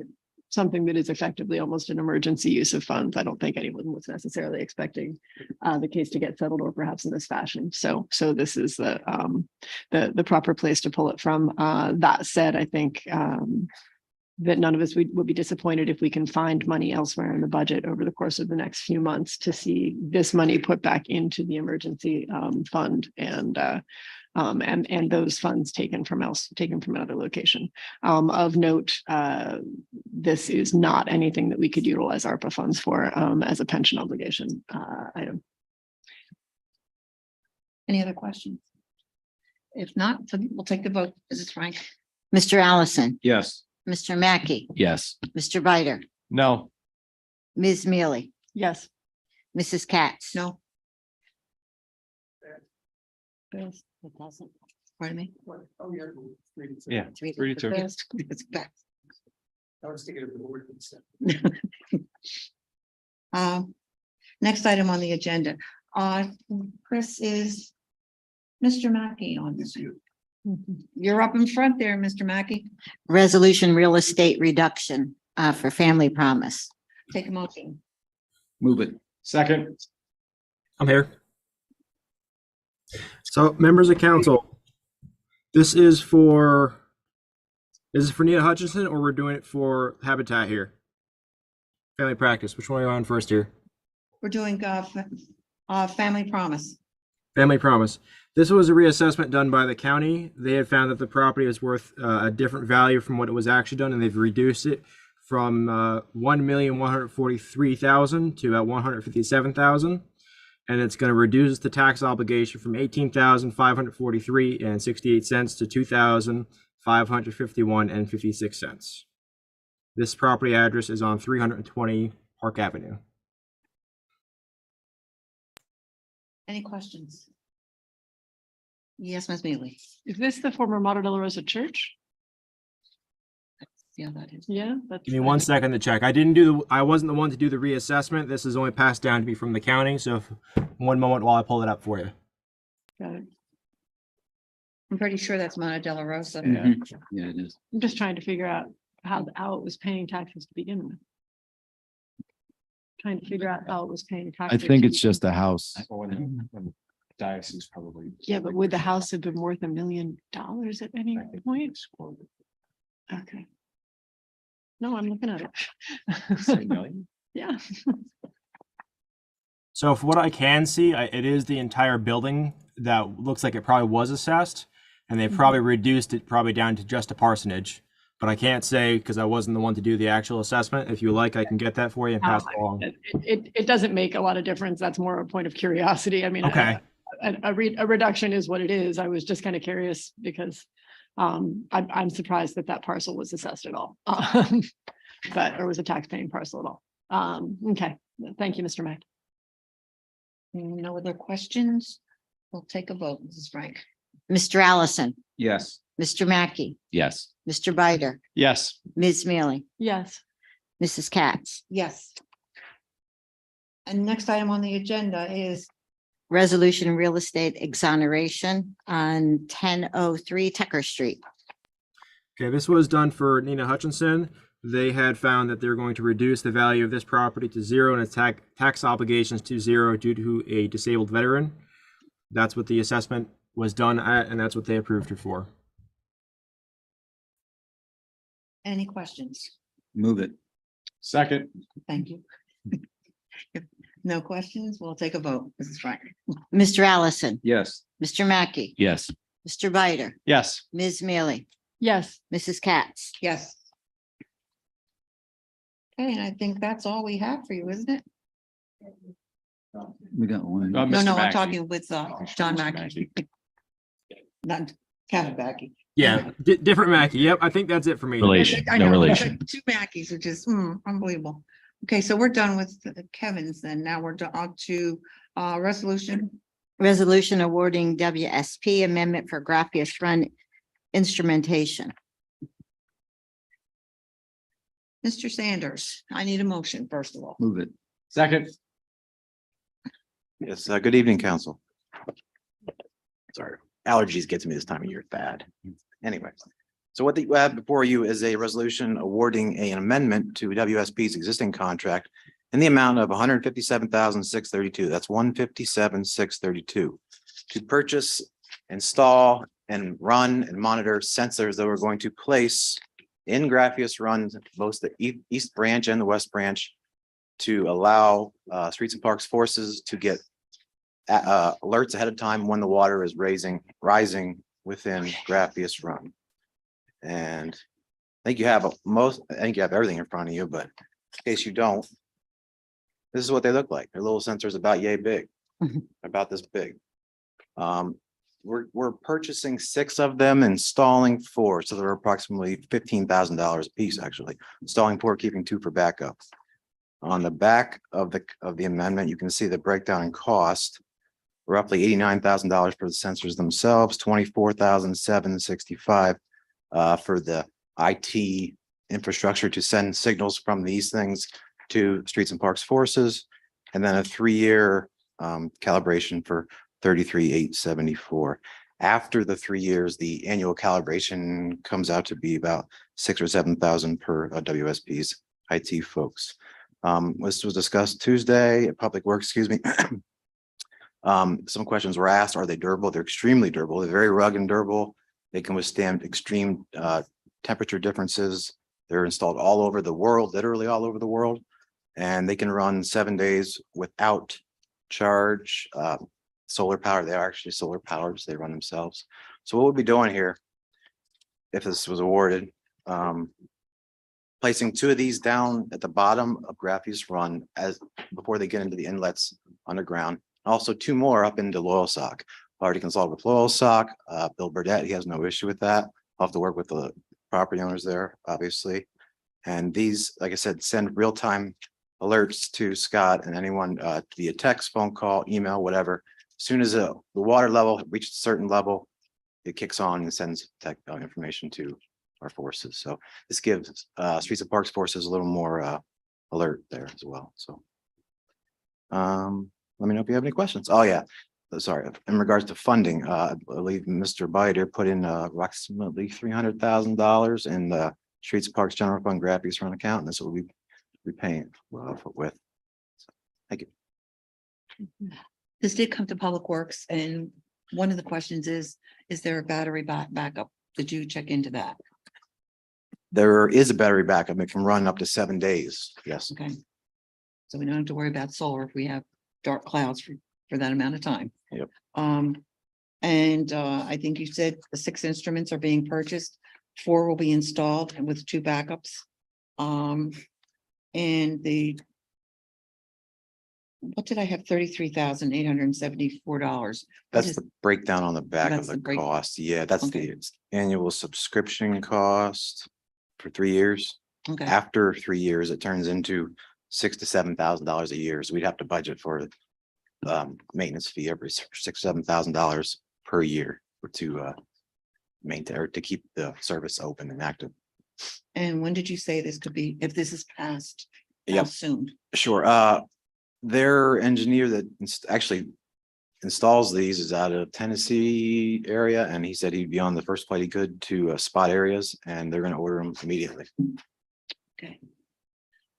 something that is effectively almost an emergency use of funds. I don't think anyone was necessarily expecting the case to get settled or perhaps in this fashion. So this is the proper place to pull it from. That said, I think that none of us would be disappointed if we can find money elsewhere in the budget over the course of the next few months to see this money put back into the emergency fund and those funds taken from another location. Of note, this is not anything that we could utilize ARPA funds for as a pension obligation item. Any other questions? If not, we'll take the vote. Mrs. Frank. Mr. Allison, Yes. Mr. Mackey, Yes. Mr. Bider, No. Ms. Mealy, Yes. Mrs. Katz. No, Yes. It doesn't. pardon me. Yeah. 3-2. It's back. I was thinking of the ordinance. Next item on the agenda, Chris, is Mr. Mackey on this? You're up in front there, Mr. Mackey. Resolution real estate reduction for Family Promise. Take a motion. Move it. Second. I'm here. So, members of council, this is for Nina Hutchinson, or we're doing it for Habitat here? Family Practice. Which one are you on first here? We're doing Family Promise. Family Promise. This was a reassessment done by the county. They had found that the property was worth a different value from what it was actually done, and they've reduced it from $1,143,000 to about $157,000. And it's going to reduce the tax obligation from $18,543.68 to $2,551.56. This property address is on 320 Park Avenue. Any questions? Yes, Ms. Mealy. Is this the former Mater Della Rosa Church? Yeah, that is. Yeah. That's Give me 1 second to check. I wasn't the one to do the reassessment. This is only passed down to me from the county. So one moment while I pull it up for you. Got it. I'm pretty sure that's Monte Della Rosa. Yeah, it is. I'm just trying to figure out how it was paying taxes to begin with. Trying to figure out how it was paying I taxes. think it's just a house. Diocese probably. Yeah, but would the house have been worth $1 million at any point? Okay. No, I'm looking at it. Yeah. So for what I can see, it is the entire building that looks like it probably was assessed, and they probably reduced it down to just a parsonage. But I can't say because I wasn't the one to do the actual assessment. If you like, I can get that for you and pass it along. It doesn't make a lot of difference. That's more a point of curiosity. I mean, Okay. A reduction is what it is. I was just kind of curious because I'm surprised that parcel was assessed at all. Or was a tax-paying parcel at all. Okay, thank you, Mr. Mack. No other questions? We'll take a vote, Mrs. Frank. Mr. Allison, Yes. Mr. Mackey, Yes. Mr. Bider, Yes. Ms. Mealy, Yes. Mrs. Katz. Yes. And next item on the agenda is Resolution real estate exoneration on 1003 Tucker Street. Okay, this was done for Nina Hutchinson. They had found that they're going to reduce the value of this property to zero and its tax obligations to zero due to a disabled veteran. That's what the assessment was done at, and that's what they approved it for. Any questions? Move it. Second. Thank you. If no questions, we'll take a vote. Mrs. Frank. Mr. Allison, Yes. Mr. Mackey, Yes. Mr. Bider, Yes. Ms. Mealy, Yes. Mrs. Katz. Yes. Okay, and I think that's all we have for you, isn't it? We got one. No, Mr. no, I'm Mackey. talking with John Mr. Mackey. Not Kevin Mackey. Yeah, different Mackie. Yep, I think that's it for me. Relation, I no know, relation. Two Mackeys, which is unbelievable. Okay, so we're done with Kevin's then. Now we're on to resolution. Resolution awarding WSP amendment for Graphius Run instrumentation. Mr. Sanders, I need a motion, first of all. Move it. Second. Yes, good evening, council. Sorry, allergies get to me this time of year, bad. Anyway, so what you have before you is a resolution awarding an amendment to WSP's existing contract in the amount of $157,632. That's $157,632 to purchase, install, and run and monitor sensors that we're going to place in Graphius Run, both the east branch and the west branch, to allow Streets and Parks forces to get alerts ahead of time when the water is rising within Graphius Run. And I think you have everything in front of you, but in case you don't, this is what they look like. They're little sensors about yay big, about this big. We're purchasing 6 of them, installing 4, so they're approximately $15,000 a piece. Actually, installing 4, keeping 2 for backup. On the back of the amendment, you can see the breakdown in cost. Roughly $89,000 for the sensors themselves, $24,765 for the IT infrastructure to send signals from these things to Streets and Parks forces, and then a 3-year calibration for $33,874. After the 3 years, the annual calibration comes out to be about $6,000 or $7,000 per WSP's IT folks. This was discussed Tuesday at Public Works, excuse me. Some questions were asked. Are they durable? They're extremely durable. They're very rugged and durable. They can withstand extreme temperature differences. They're installed all over the world, literally all over the world. And they can run 7 days without charge. Solar power, they are actually solar powered, so they run themselves. So what we'll be doing here, if this was awarded, placing 2 of these down at the bottom of Graphius Run before they get into the inlets underground. Also 2 more up into Loyalsock. Already consulted with Loyalsock. Bill Burdett, he has no issue with that. I'll have to work with the property owners there, obviously. And these, like I said, send real-time alerts to Scott and anyone via text, phone call, email, whatever. As soon as the water level reaches a certain level, it kicks on and sends information to our forces. So this gives Streets and Parks forces a little more alert there as well. So let me know if you have any questions. Oh yeah, sorry. In regards to funding, I believe Mr. Bider put in approximately $300,000 in the Streets and Parks General Fund Graphius Run account, and this will be paying with. So, thank you. This did come to Public Works, and one of the questions is there a battery backup? Did you check into that? There is a battery backup. It can run up to 7 days. Yes. Okay. So we don't have to worry about solar if we have dark clouds for that amount of time. Yep. And I think you said the 6 instruments are being purchased, 4 will be installed and with 2 backups. And what did I have? $33,874. That's the breakdown on the back of That's the the cost. Yeah, that's Okay. the annual subscription cost for 3 years. Okay, After 3 years, it turns into $6,000 to $7,000 a year. So we'd have to budget for maintenance fee every $6,000 to $7,000 per year to maintain or to keep the service open and active. and when did you say this could be, if this is passed? How Yep. soon? Sure. Their engineer that actually installs these is out of Tennessee area, and he said he'd be on the first flight he could to spot areas, and they're going to order them immediately. Okay.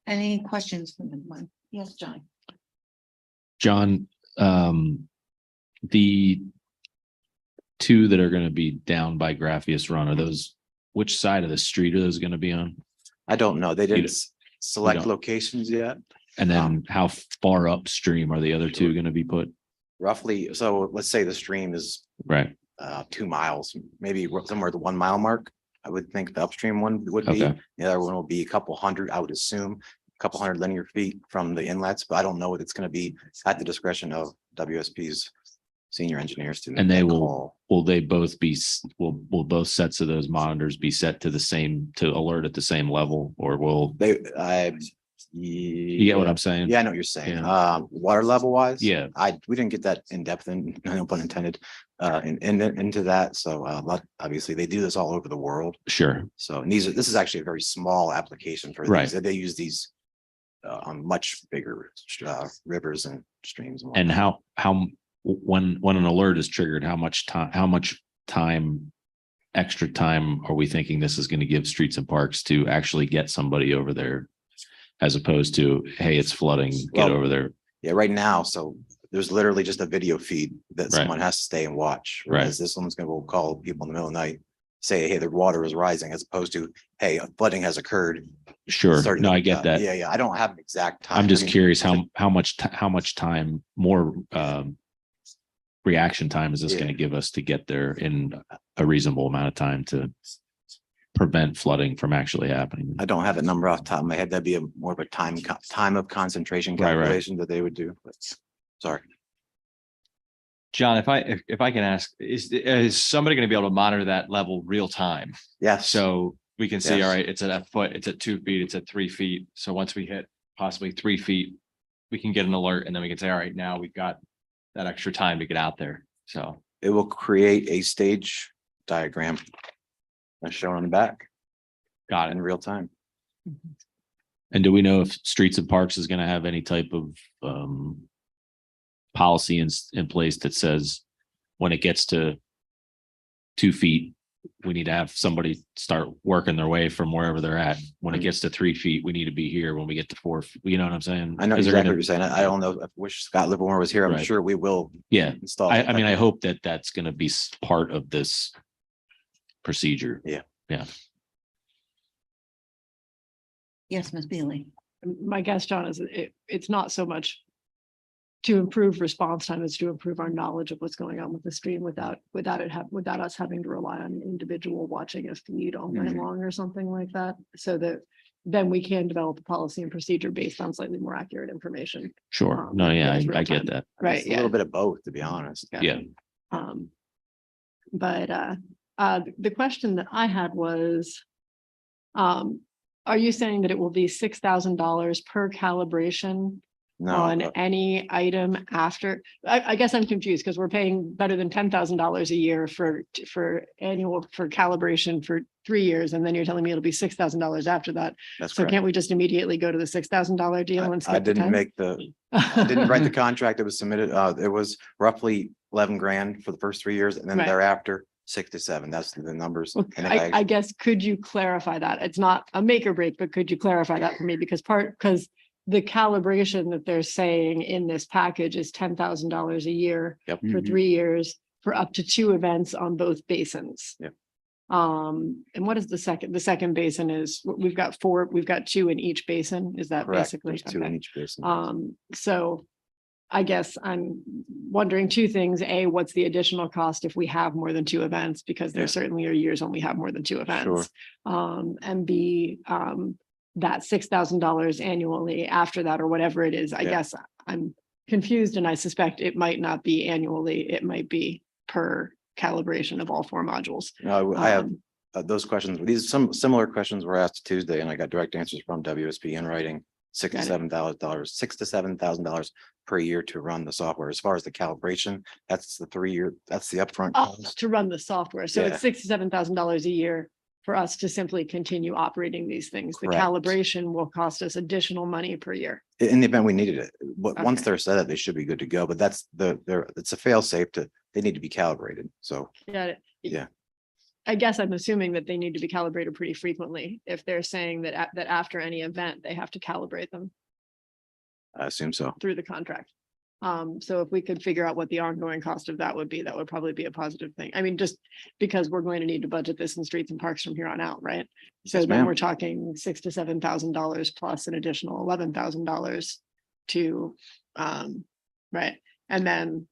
Any questions from anyone? Yes, John. John, the two that are gonna be down by Graffius Run, are those, which side of the street are those gonna be on? I don't know. They You didn't don't- select don't. locations yet. And then how far upstream are the other two gonna be put? Roughly, so let's say the stream is Right, 2 miles, maybe somewhere at the 1 mile mark. I would think the upstream one would be, Okay. the other one will be a couple hundred, I would assume, a couple hundred linear feet from the inlets, but I don't know what it's gonna be at the discretion of WSP's senior engineers to. and make they that will, call. will they both be, will both sets of those monitors be set to the same, to alert at the same level, or will, you get what I'm saying? Yeah, I know what you're saying. Water level wise. Yeah. We didn't get that in depth and no pun intended, into that. So, obviously they do this all over the world. Sure, So, and this is actually a very small application for Right. these. They use these on much bigger rivers and streams. and whatnot. how, when an alert is triggered, how much time, extra time are we thinking this is gonna give Streets and Parks to actually get somebody over there? As opposed to, hey, it's flooding, get Well, over there. Yeah, right now, so there's literally just a video feed that Right. someone has to stay and watch. Right. Whereas this one's gonna call people in the middle of the night, say, hey, the water is rising, as opposed to, hey, flooding has occurred. Sure, Starting no, to- I get that. Yeah, yeah, I don't have an exact time. I'm I just mean, curious how much time more reaction time is this Yeah. gonna give us to get there in a reasonable amount of time to prevent flooding from actually happening? I don't have a number off the top of my head. That'd be more of a time of concentration Right, right. calculation that they would do. But sorry. John, if I can ask, is somebody going to be able to monitor that level real time? Yes. So we can see, Yes. all right, it's at a foot, it's at 2 feet, it's at 3 feet. So once we hit possibly 3 feet, we can get an alert and then we can say, all right, now we've got that extra time to get out there. So It will create a stage diagram as shown on the back got it. in real time. And do we know if Streets and Parks is gonna have any type of policy in place that says when it gets to 2 feet, we need to have somebody start working their way from wherever they're at. When it gets to 3 feet, we need to be here. When we get to 4, you know what I'm saying? I know Is there exactly gonna- what you're saying. I don't know. I wish Scott Livermore was here. I'm Right. sure we will Yeah, install. I mean, I hope that that's gonna be part of this procedure. Yes, Ms. Beely. My guess, John, is it's not so much to improve response time, it's to improve our knowledge of what's going on with the stream without us having to rely on an individual watching a feed all night Mhm. long or something like that. So that then we can develop a policy and procedure based on slightly more accurate information. Sure. No, yeah, That's real I get time. that. Right, It's a yeah. little bit of both, to be honest. Yeah. Um, but the question that I had was, are you saying that it will be $6,000 per calibration No, on any item after? I guess I'm confused because we're paying better than $10,000 a year for calibration for 3 years, and then you're telling me it'll be $6,000 after that. that's So correct. can't we just immediately go to the $6,000 deal and I skip the didn't 10? make I didn't write the contract. It was submitted. It was roughly 11 grand for the first 3 years, and then Right. thereafter 6 to 7. That's the numbers. Well, And if I guess, could you clarify that? It's not a make or break, but could you clarify that for me? Because the calibration that they're saying in this package is $10,000 a year Yep. for Mhm. 3 years for up to 2 events on both basins. Yep. And what is the second? The second basin is, we've got 4, we've got 2 in each basin. Is that correct, basically? there's 2 in Okay. each basin. So I guess I'm wondering 2 things. A, what's the additional cost if we have more than 2 events? Because there Yeah. certainly are years when we have more than 2 events. And B, that $6,000 annually after that, or whatever it is. I Yeah. guess I'm confused, and I suspect it might not be annually. It might be per calibration of all 4 modules. No, I have Um, those questions. Some similar questions were asked Tuesday, and I got direct answers from WSP in writing. $6 to Got it. $7,000 per year to run the software. As far as the calibration, that's the 3-year, that's the upfront cost. To run the software. So Yeah. it's $6,000 to $7,000 a year for us to simply continue operating these things. The Correct. calibration will cost us additional money per year. In the event we needed it, once Okay. they're set up, they should be good to go, but that's it's a fail safe they need to be calibrated. So, Got it. Yeah. I guess I'm assuming that they need to be calibrated pretty frequently if they're saying that after any event, they have to calibrate them I assume so. through the contract. So if we could figure out what the ongoing cost of that would be, that would probably be a positive thing. I mean, just because we're going to need to budget this in streets and parks from here on out, right? So Yes, then ma'am. we're talking $6,000 to $7,000 plus an additional $11,000 to, right? And then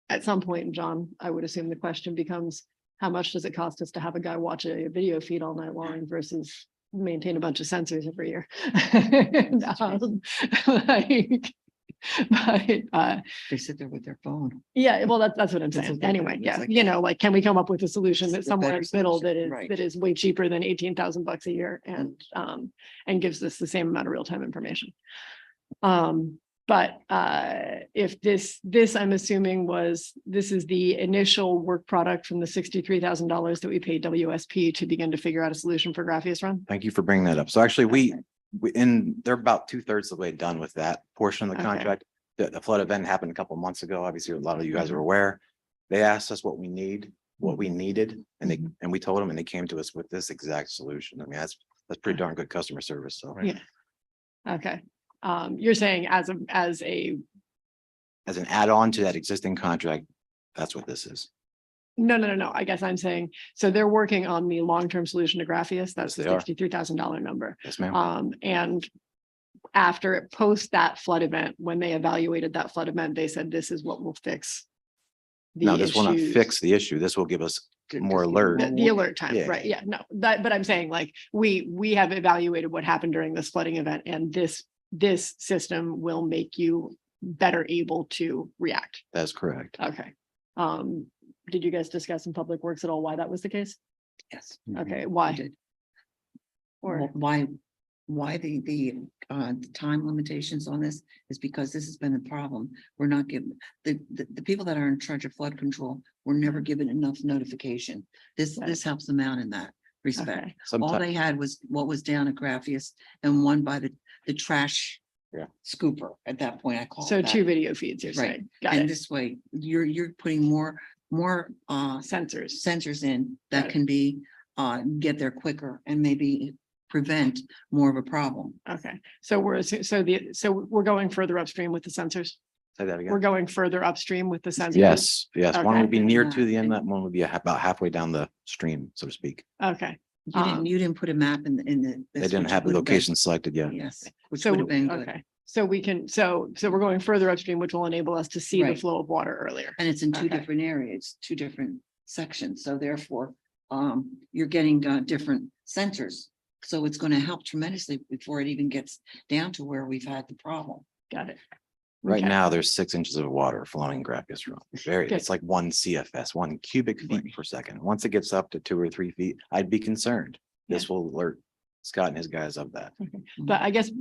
at some point, John, I would assume the question becomes, how much does it cost us to have a guy watch a video feed all night long versus maintain a bunch of sensors every year? And, like, but They sit there with their phone. yeah, well, that's what I'm That's saying. what they're Anyway, doing. It's yeah, like- you know, like, can we come up with a solution that's The somewhere better in the middle solution, that is, right. that is way cheaper than $18,000 a year and gives us the same amount of real-time information. But if this I'm assuming this is the initial work product from the $63,000 that we paid WSP to begin to figure out a solution for Graphius Run. Thank you for bringing that up. So actually, they're about 2/3 of the way done with that portion of the Okay. contract. The flood event happened a couple months ago. Obviously, a lot of you guys are Mhm. aware. They asked us what we needed, and we told them, and they came to us with this exact solution. I mean, that's pretty darn good customer service. So Yeah. Okay. You're saying as an add-on to that existing contract, that's what this is. No. I guess I'm saying, so they're working on the long-term solution to Graphius. That's the Yes, they are. $63,000 number. Yes, ma'am. And after post that flood event, when they evaluated that flood event, they said, this is what will fix the No, this will not issues. fix the issue. This will give us more alert. The alert time, Yeah. right? Yeah, no, but I'm saying like, we have evaluated what happened during this flooding event and this system will make you better able to react. That's correct. Okay. Did you guys discuss in Public Works at all why that was the case? Yes. Okay, we why? did. Or, Why the time limitations on this is because this has been a problem. We're not given, the people that are in charge of flood control were never given enough notification. This helps them out in that respect. okay, All Sometimes, they had was what was down at Graphius and one by the trash. Yeah. Scooper at that point, I call it so that. 2 video feeds, you're Right. saying, got And it, this way, you're putting more sensors in Got that it. can be get there quicker and maybe prevent more of a problem. okay. So we're going further upstream with the sensors? say that We're again. going further upstream with the sensors? Yes, one Okay. would be near to the And- inlet, one would be about halfway down the stream, so to speak. Okay, You didn't put a map in the. They didn't have the location selected yet. Yes, which so, would have been good. okay, so we can, so we're going further upstream, which will enable us to see the Right. flow of water earlier. And it's in two Okay. different areas, two different sections. So therefore, you're getting different sensors. So it's going to help tremendously before it even gets down to where we've had the problem. Got it. Right Okay. now, there's 6 inches of water flowing in Grappius Run. Good. It's like 1 CFS, 1 cubic feet per second. Once it gets up to 2 or 3 feet, I'd be concerned. This will alert Scott and his guys of that. But I guess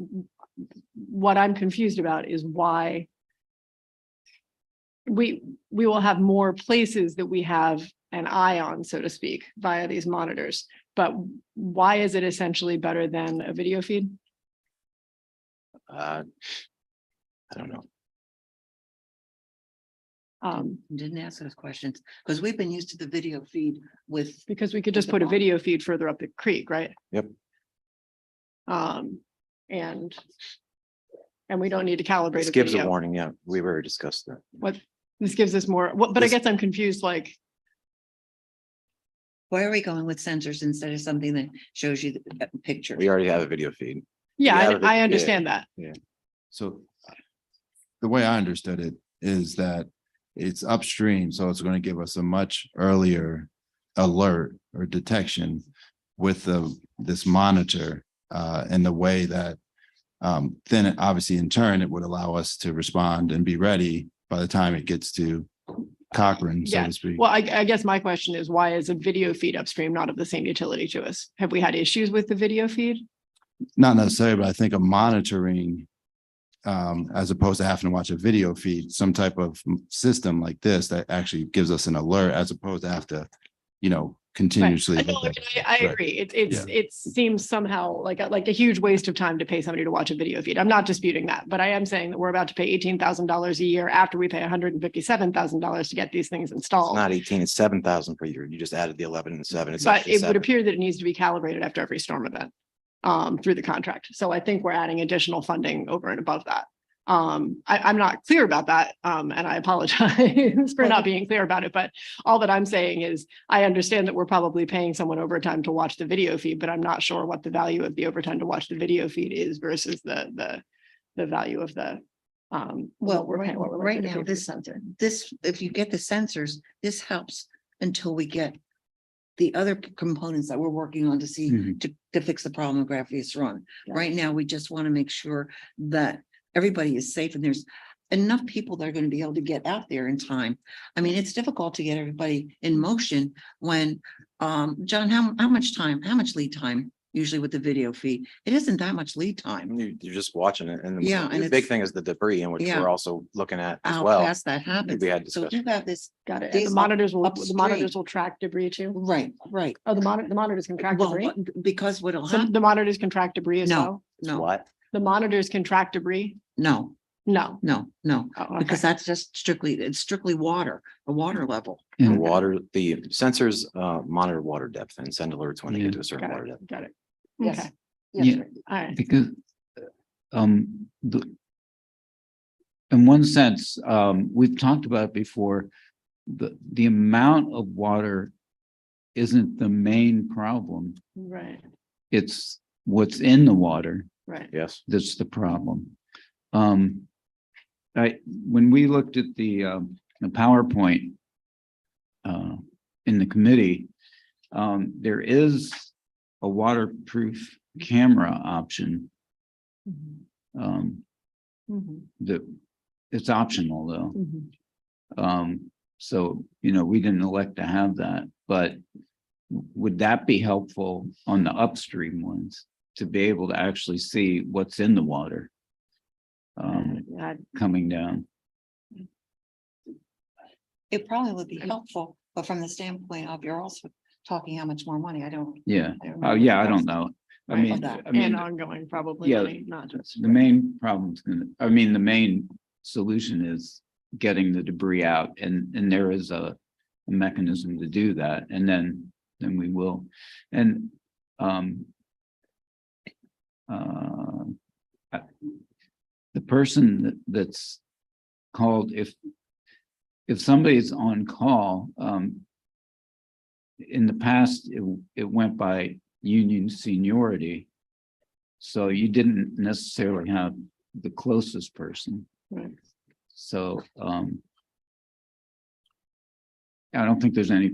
what I'm confused about is why we will have more places that we have an eye on, so to speak, via these monitors. But why is it essentially better than a video feed? I don't know. Didn't ask those questions because we've been used to the video feed with. Because we could just put a video feed further up the creek, right? Yep. And we don't need to calibrate. This a gives a video. warning. Yeah, we've already discussed that. What, this gives us more, but I This- guess I'm confused, like, Why are we going with sensors instead of something that shows you the picture? We already have a video feed. yeah, Yeah, I yeah. understand that. So the way I understood it is that it's upstream, so it's going to give us a much earlier alert or detection with this monitor in the way that then obviously in turn, it would allow us to respond and be ready by the time it gets to Cochrane, so Yeah. to speak. Well, I guess my question is, why is a video feed upstream not of the same utility to us? Have we had issues with the video feed? Not necessarily, but I think a monitoring as opposed to having to watch a video feed, some type of system like this that actually gives us an alert as opposed to have to, continuously. Right. I know, look at- I Right. agree. It seems somehow like a huge waste of time to pay somebody to watch a video feed. I'm not disputing that, but I am saying that we're about to pay $18,000 a year after we pay $157,000 to get these things It's installed. not 18, it's 7,000 per year. You just added the 11 and 7. It's But actually it would 7. appear that it needs to be calibrated after every storm event through the contract. So I think we're adding additional funding over and above that. I'm not clear about that, and I apologize for not being clear about it, but all that I'm saying is I understand that we're probably paying someone overtime to watch the video feed, but I'm not sure what the value of the overtime to watch the video feed is versus the value of the Well, what we're paying, what we're likely right to pay now, for this sensor, this, if you get the sensors, this helps until we get the other components that we're working on to see, Mhm. to fix the problem of Graffius Run. Yeah. Right now, we just want to make sure that everybody is safe and there's enough people that are going to be able to get out there in time. I mean, it's difficult to get everybody in motion when, John, how much time, how much lead time usually with the video feed? It isn't that much lead time. You're just watching it, and Yeah, and the big it's- thing is the debris, in which Yeah. we're also looking at as How well. fast that happens. We had So if discussion. you have this, Got it. And these the monitors will, the upstream. monitors will track debris too. right, Oh, the monitors can track well, debris. because what'll So happen, the monitors can track debris as no, well. no, What? The monitors can track debris. no, No. no, Oh, okay. because that's just strictly, it's strictly water, the water level. The And water, the sensors monitor water depth and send alerts when they Yeah. get to a certain Got water it. depth. Got it. Yes. Okay. Yeah. All right. because in one sense, we've talked about it before, the amount of water isn't the main problem. Right. It's what's in the water Right. Yes. that's the problem. When we looked at the PowerPoint in the committee, there is a waterproof camera option. That it's optional though. So, we didn't elect to have that, but would that be helpful on the upstream ones to be able to actually see what's in the water? Coming down. It probably would be helpful, but from the standpoint of you're also talking how much more money, I don't. Yeah. I don't Oh, know yeah, I what don't that's- know. I Right. mean, that. I mean, And ongoing probably, yeah, money, not just. the main problem's the main solution is getting the debris out, and there is a mechanism to do that, and then we will. And the person that's called, if somebody's on call, in the past, it went by union seniority. So you didn't necessarily have the closest person. Right. So I don't think there's any,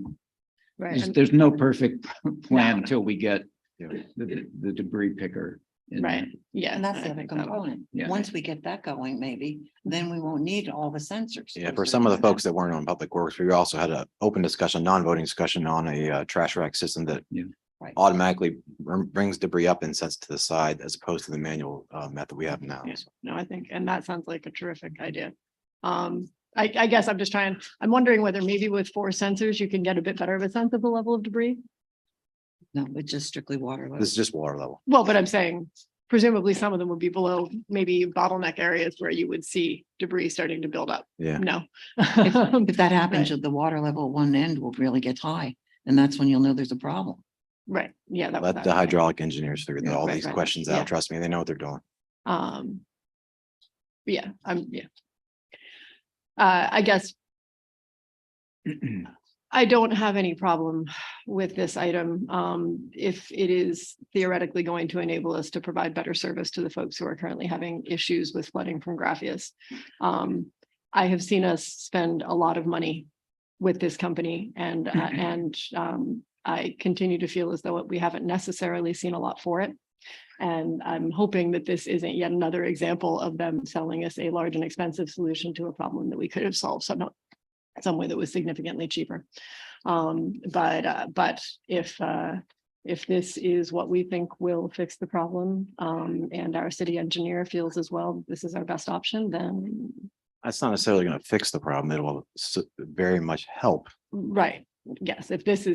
Right. there's no perfect plan No. until we get the debris picker. in there. Right. Yeah. And that's I the other think that will- component. Yeah. Once we get that going, maybe, then we won't need all the sensors. Yeah, for some of the folks that weren't on Public Works, we also had an open discussion, non-voting discussion on a trash rack system that Yeah. Right. automatically brings debris up and sets to the side as opposed to the manual method we have now. Yeah. No, I think, and that sounds like a terrific idea. I guess I'm just I'm wondering whether maybe with 4 sensors, you can get a bit better of a sense of the level of debris. No, it's just strictly water. level. This is just water level. Well, but I'm saying presumably some of them would be below maybe bottleneck areas where you would see debris starting to build up. Yeah. No. If that happens, Right. the water level at one end will really get high, and that's when you'll know there's a problem. Right. Yeah. That was Let that. the hydraulic engineers figure Yeah, all right, these right. questions Yeah. out. Trust me, they know what they're doing. Yeah, yeah. I guess I don't have any problem with this item. If it is theoretically going to enable us to provide better service to the folks who are currently having issues with flooding from Graffius. I have seen us spend a lot of money with this company and I continue to feel as though we haven't necessarily seen a lot for it. And I'm hoping that this isn't yet another example of them selling us a large and expensive solution to a problem that we could have solved some way that was significantly cheaper. But if this is what we think will fix the problem, and our city engineer feels as well, this is our best option, then That's not necessarily going to fix the problem. It will very much help. right. Yes, if this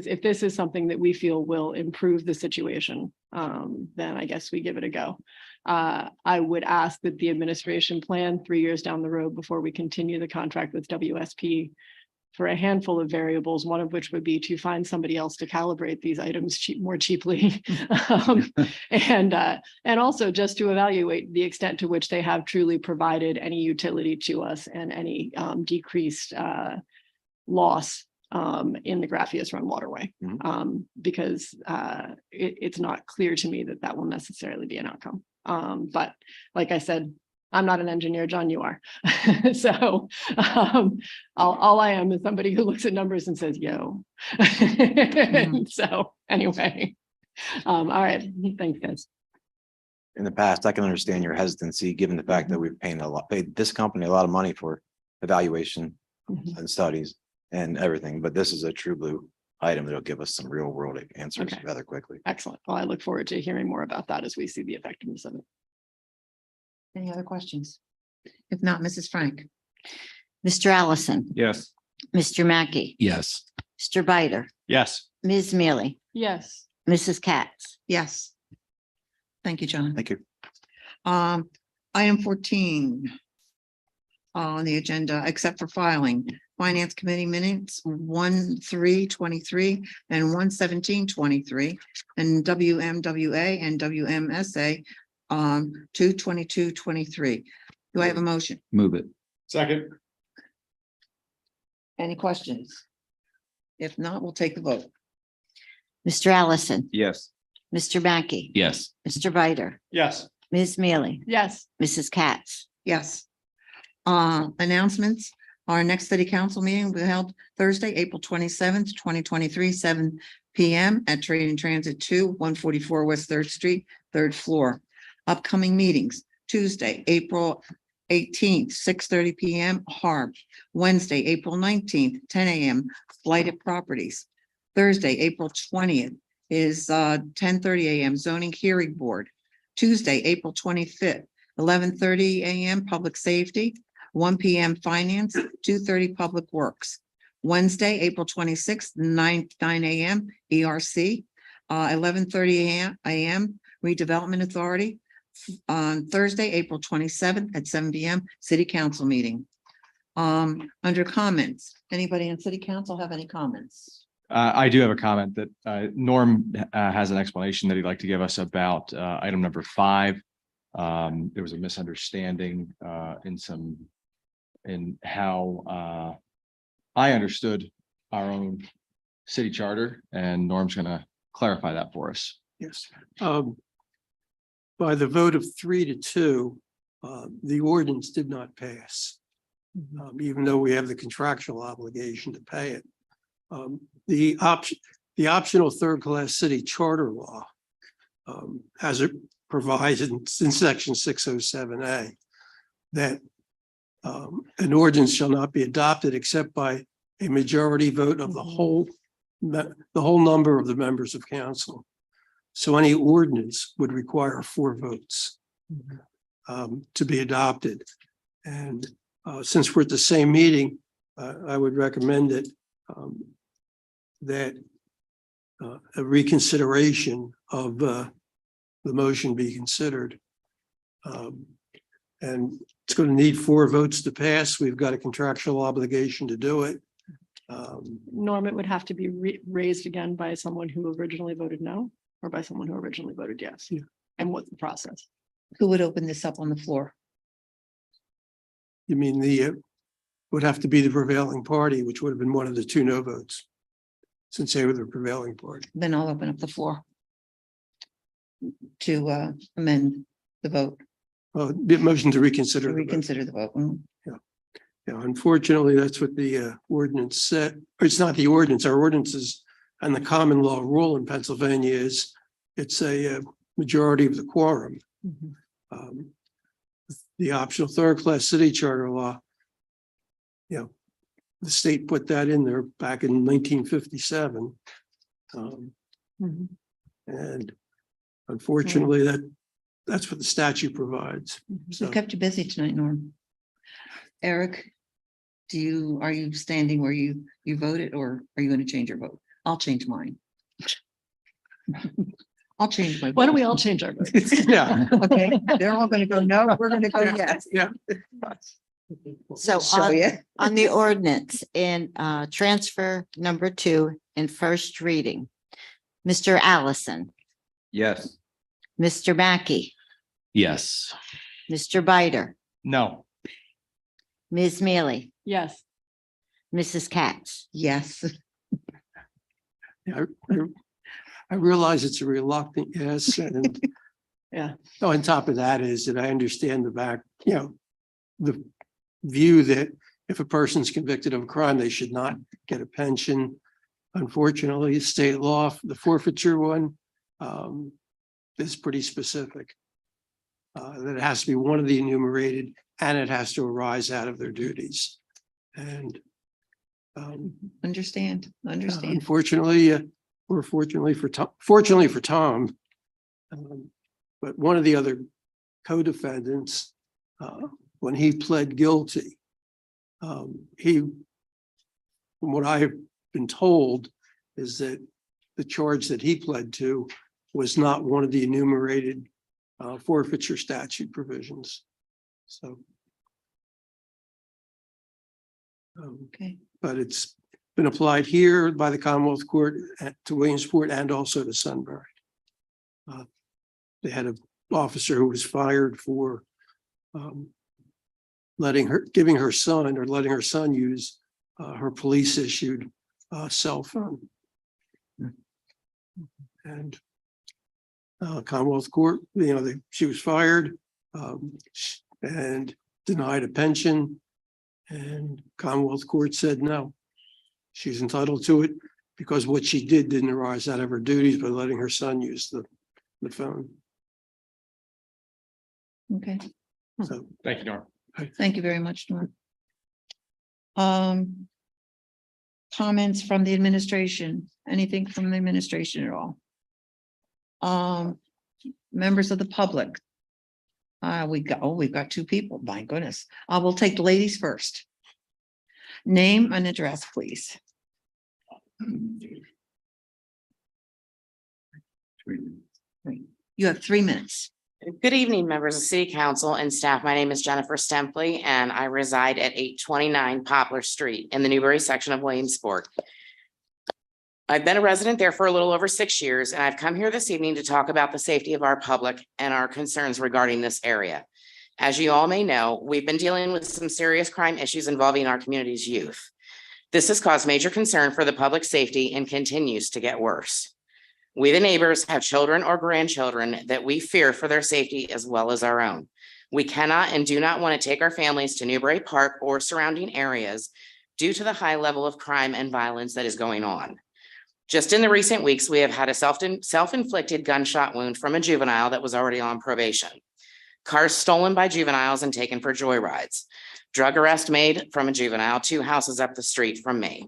is something that we feel will improve the situation, then I guess we give it a go. I would ask that the administration plan 3 years down the road before we continue the contract with WSP for a handful of variables, one of which would be to find somebody else to calibrate these items more cheaply. And also just to evaluate the extent to which they have truly provided any utility to us and any decreased loss in the Graphius Run waterway. Because it's not clear to me that that will necessarily be an outcome. But like I said, I'm not an engineer, John, you are. So all I am is somebody who looks at numbers and says, yo. So anyway, all right, thanks, guys. In the past, I can understand your hesitancy, given the fact that we've paid this company a lot of money for evaluation and studies and everything, but this is a true blue item that'll give us some real world answers Okay. rather quickly. Excellent. Well, I look forward to hearing more about that as we see the effectiveness of it. Any other questions? If not, Mrs. Frank. Mr. Allison, Yes. Mr. Mackey, Yes. Mr. Bider, Yes. Ms. Mealy, Yes. Mrs. Katz. Yes. Thank you, John. Thank you. Item 14 on the agenda, except for filing, Finance Committee minutes 1/3/23 and 1/17/23, and WMWA and WMSA 2/22/23. Do I have a motion? Move it. Second. Any questions? If not, we'll take the vote. Mr. Allison, Yes. Mr. Mackey, Yes. Mr. Bider, Yes. Ms. Mealy, Yes. Mrs. Katz. Yes. Announcements. Our next city council meeting will be held Thursday, April 27th, 2023, 7 p.m. at Trade and Transit 2, 144 West 3rd Street, 3rd floor. Upcoming meetings, Tuesday, April 18th, 6:30 p.m. Harb. Wednesday, April 19th, 10 a.m. Blighted Properties. Thursday, April 20th is 10:30 a.m. Zoning Hearing Board. Tuesday, April 25th, 11:30 a.m. Public Safety, 1 p.m. Finance, 2:30 Public Works. Wednesday, April 26th, 9 a.m. ERC, 11:30 a.m. Redevelopment Authority. On Thursday, April 27th at 7 p.m. City Council meeting. Under comments, anybody in City Council have any comments? I do have a comment that Norm has an explanation that he'd like to give us about item number 5. There was a misunderstanding in how I understood our own city charter, and Norm's going to clarify that for us. Yes. By the vote of 3-2, the ordinance did not pass. Even though we have the contractual obligation to pay it. The optional third-class city charter law, as it provides in section 607A, that an ordinance shall not be adopted except by a majority vote of the whole number of the members of council. So any ordinance would require 4 votes to be adopted. And since we're at the same meeting, I would recommend that a reconsideration of the motion be considered. And it's going to need 4 votes to pass. We've got a contractual obligation to do it. Norm, it would have to be raised again by someone who originally voted no, or by someone who originally voted yes. Yeah. And what's the process? Who would open this up on the floor? You mean would have to be the prevailing party, which would have been one of the 2 no votes, since they were the prevailing party. Then I'll open up the floor to amend the vote, The motion to reconsider. to the vote. reconsider the vote. Yeah, unfortunately, that's what the ordinance said. Or it's not the ordinance. Our ordinances and the common law rule in Pennsylvania is it's a majority of the quorum. The optional third-class city charter law, the state put that in there back in 1957. And unfortunately, that's what the statute provides. So kept you busy tonight, Norm. Eric, are you standing where you voted, or are you going to change your vote? I'll change mine. I'll change my. Why don't we all change our votes? Yeah. Okay, they're all going to go no, we're going to go yes. Yeah. So on the ordinance in transfer number 2 in first reading, Mr. Allison, Yes. Mr. Mackey, Yes. Mr. Bider, No. Ms. Mealy, Yes. Mrs. Katz. Yes. Yeah, I realize it's a reluctant yes, and Yeah. on top of that is that I understand the view that if a person's convicted of a crime, they should not get a pension. Unfortunately, state law, the forfeiture one, is pretty specific. That it has to be one of the enumerated and it has to arise out of their duties. And Understand. unfortunately, or fortunately for Tom, but one of the other co-defendants, when he pled guilty, from what I've been told, is that the charge that he pled to was not one of the enumerated forfeiture statute provisions. So. Okay. But it's been applied here by the Commonwealth Court to Williamsport and also to Sunbury. They had an officer who was fired for letting her son use her police issued cell phone. And Commonwealth Court, she was fired and denied a pension. And Commonwealth Court said no, she's entitled to it because what she didn't arise out of her duties by letting her son use the phone. Okay. So Thank you, Norm. Thank you very much, Norm. Comments from the administration? Anything from the administration at all? Members of the public? We've got 2 people. My goodness. We'll take the ladies first. Name and address, please. You have 3 minutes. Good evening, members of City Council and staff. My name is Jennifer Stempley, and I reside at 829 Poplar Street in the Newbury section of Williamsport. I've been a resident there for a little over 6 years, and I've come here this evening to talk about the safety of our public and our concerns regarding this area. As you all may know, we've been dealing with some serious crime issues involving our community's youth. This has caused major concern for the public safety and continues to get worse. We, the neighbors, have children or grandchildren that we fear for their safety as well as our own. We cannot and do not want to take our families to Newbury Park or surrounding areas due to the high level of crime and violence that is going on. Just in the recent weeks, we have had a self-inflicted gunshot wound from a juvenile that was already on probation. Cars stolen by juveniles and taken for joyrides. Drug arrest made from a juvenile 2 houses up the street from me.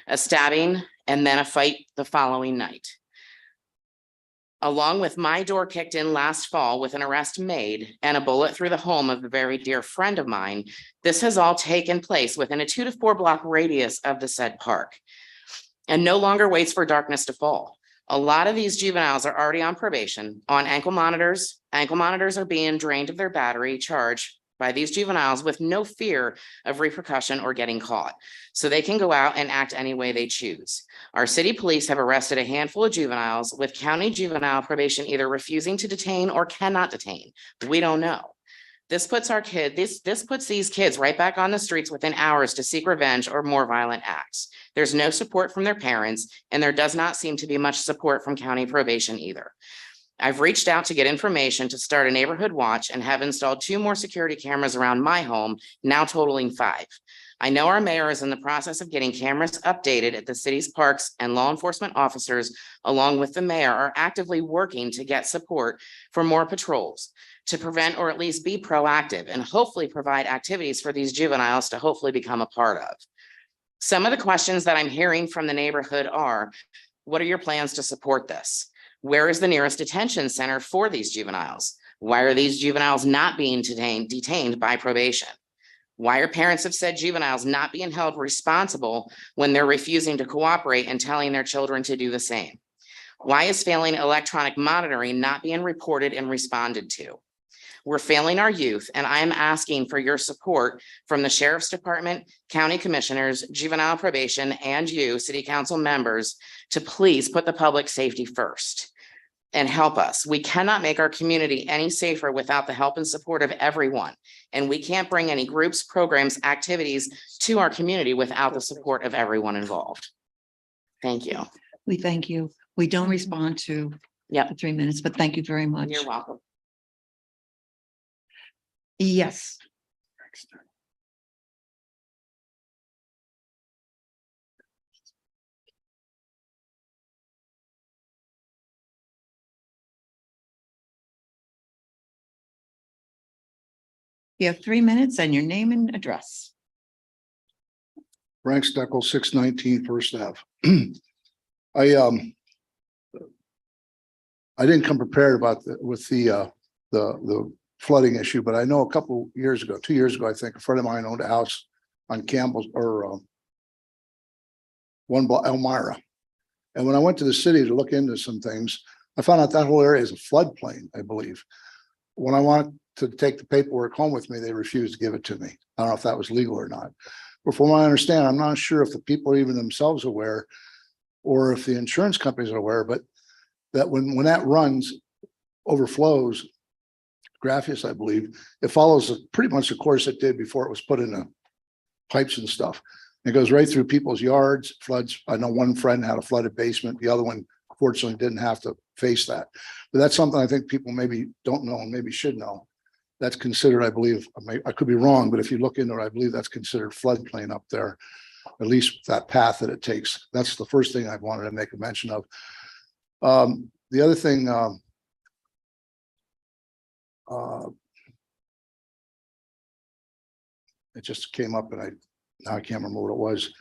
A stabbing and then a fight the following night. Along with my door kicked in last fall with an arrest made and a bullet through the home of a very dear friend of mine, this has all taken place within a 2 to 4 block radius of the said park. And no longer waits for darkness to fall. A lot of these juveniles are already on probation, on ankle monitors. Ankle monitors are being drained of their battery charge by these juveniles with no fear of repercussion or getting caught. So they can go out and act any way they choose. Our city police have arrested a handful of juveniles with county juvenile probation either refusing to detain or cannot detain. We don't know. This puts this puts these kids right back on the streets within hours to seek revenge or more violent acts. There's no support from their parents, and there does not seem to be much support from county probation either. I've reached out to get information to start a neighborhood watch and have installed 2 more security cameras around my home, now totaling 5. I know our mayor is in the process of getting cameras updated at the city's parks, and law enforcement officers, along with the mayor, are actively working to get support for more patrols to prevent or at least be proactive and hopefully provide activities for these juveniles to hopefully become a part of. Some of the questions that I'm hearing from the neighborhood are, what are your plans to support this? Where is the nearest detention center for these juveniles? Why are these juveniles not being detained by probation? Why are parents of said juveniles not being held responsible when they're refusing to cooperate and telling their children to do the same? Why is failing electronic monitoring not being reported and responded to? We're failing our youth, and I am asking for your support from the Sheriff's Department, county commissioners, juvenile probation, and you, city council members, to please put the public safety first and help us. We cannot make our community any safer without the help and support of everyone. And we can't bring any groups, programs, activities to our community without the support of everyone involved. Thank you. We thank you. We don't respond to the 3 minutes, but thank you very much. You're welcome. Yes. You have 3 minutes and your name and address. Frank Steckel, 619 First Ave. I didn't come prepared about the flooding issue, but I know a couple years ago, 2 years ago, I think a friend of mine owned a house on Campbell's or one block Elmira. And when I went to the city to look into some things, I found out that whole area is a floodplain, I believe. When I wanted to take the paperwork home with me, they refused to give it to me. I don't know if that was legal or not. But from what I understand, I'm not sure if the people are even themselves aware or if the insurance companies are aware, but that when that runs, overflows, Graphius, I believe, it follows pretty much the course it did before it was put in the pipes and stuff. It goes right through people's yards, floods. I know one friend had a flooded basement. The other one, fortunately, didn't have to face that. But that's something I think people maybe don't know and maybe should know. That's considered, I believe, I could be wrong, but if you look into it, I believe that's considered floodplain up there, at least that path that it takes. That's the first thing I wanted to make a mention of. The other thing, it just came up and now I can't remember what it was.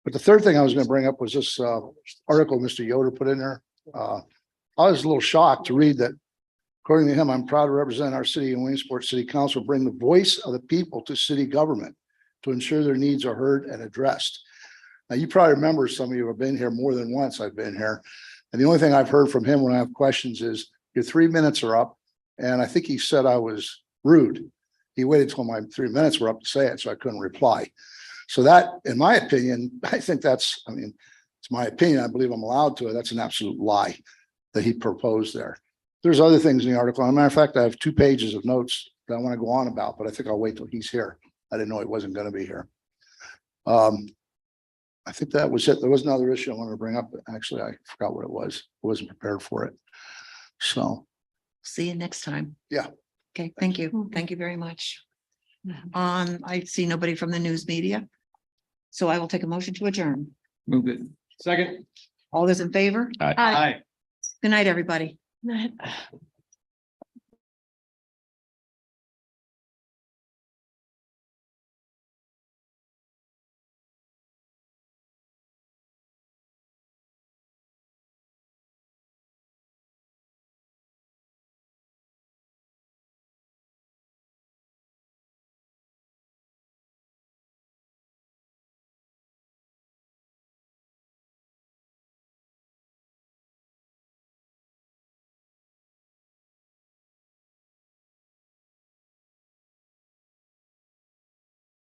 But the third thing I was going to bring up was this article Mr. Yoder put in there. I was a little shocked to read that, according to him, I'm proud to represent our city and Williamsport City Council, bring the voice of the people to city government to ensure their needs are heard and addressed. Now, you probably remember, some of you have been here more than once. I've been here. And the only thing I've heard from him when I have questions is your 3 minutes are up. And I think he said I was rude. He waited till my 3 minutes were up to say it, so I couldn't reply. So that, in my opinion, I think that's, I mean, it's my opinion. I believe I'm allowed to. That's an absolute lie that he proposed there. There's other things in the article. As a matter of fact, I have 2 pages of notes that I want to go on about, but I think I'll wait till he's here. I didn't know he wasn't going to be here. I think that was it. There was another issue I wanted to bring up, but actually I forgot what it was. I wasn't prepared for it. So. See you next time. Yeah. Okay, thank you. Thank you very much. I see nobody from the news media. So I will take a motion to adjourn. Move it. Second. All those in favor? Aye. Aye. Good night, everybody. Night.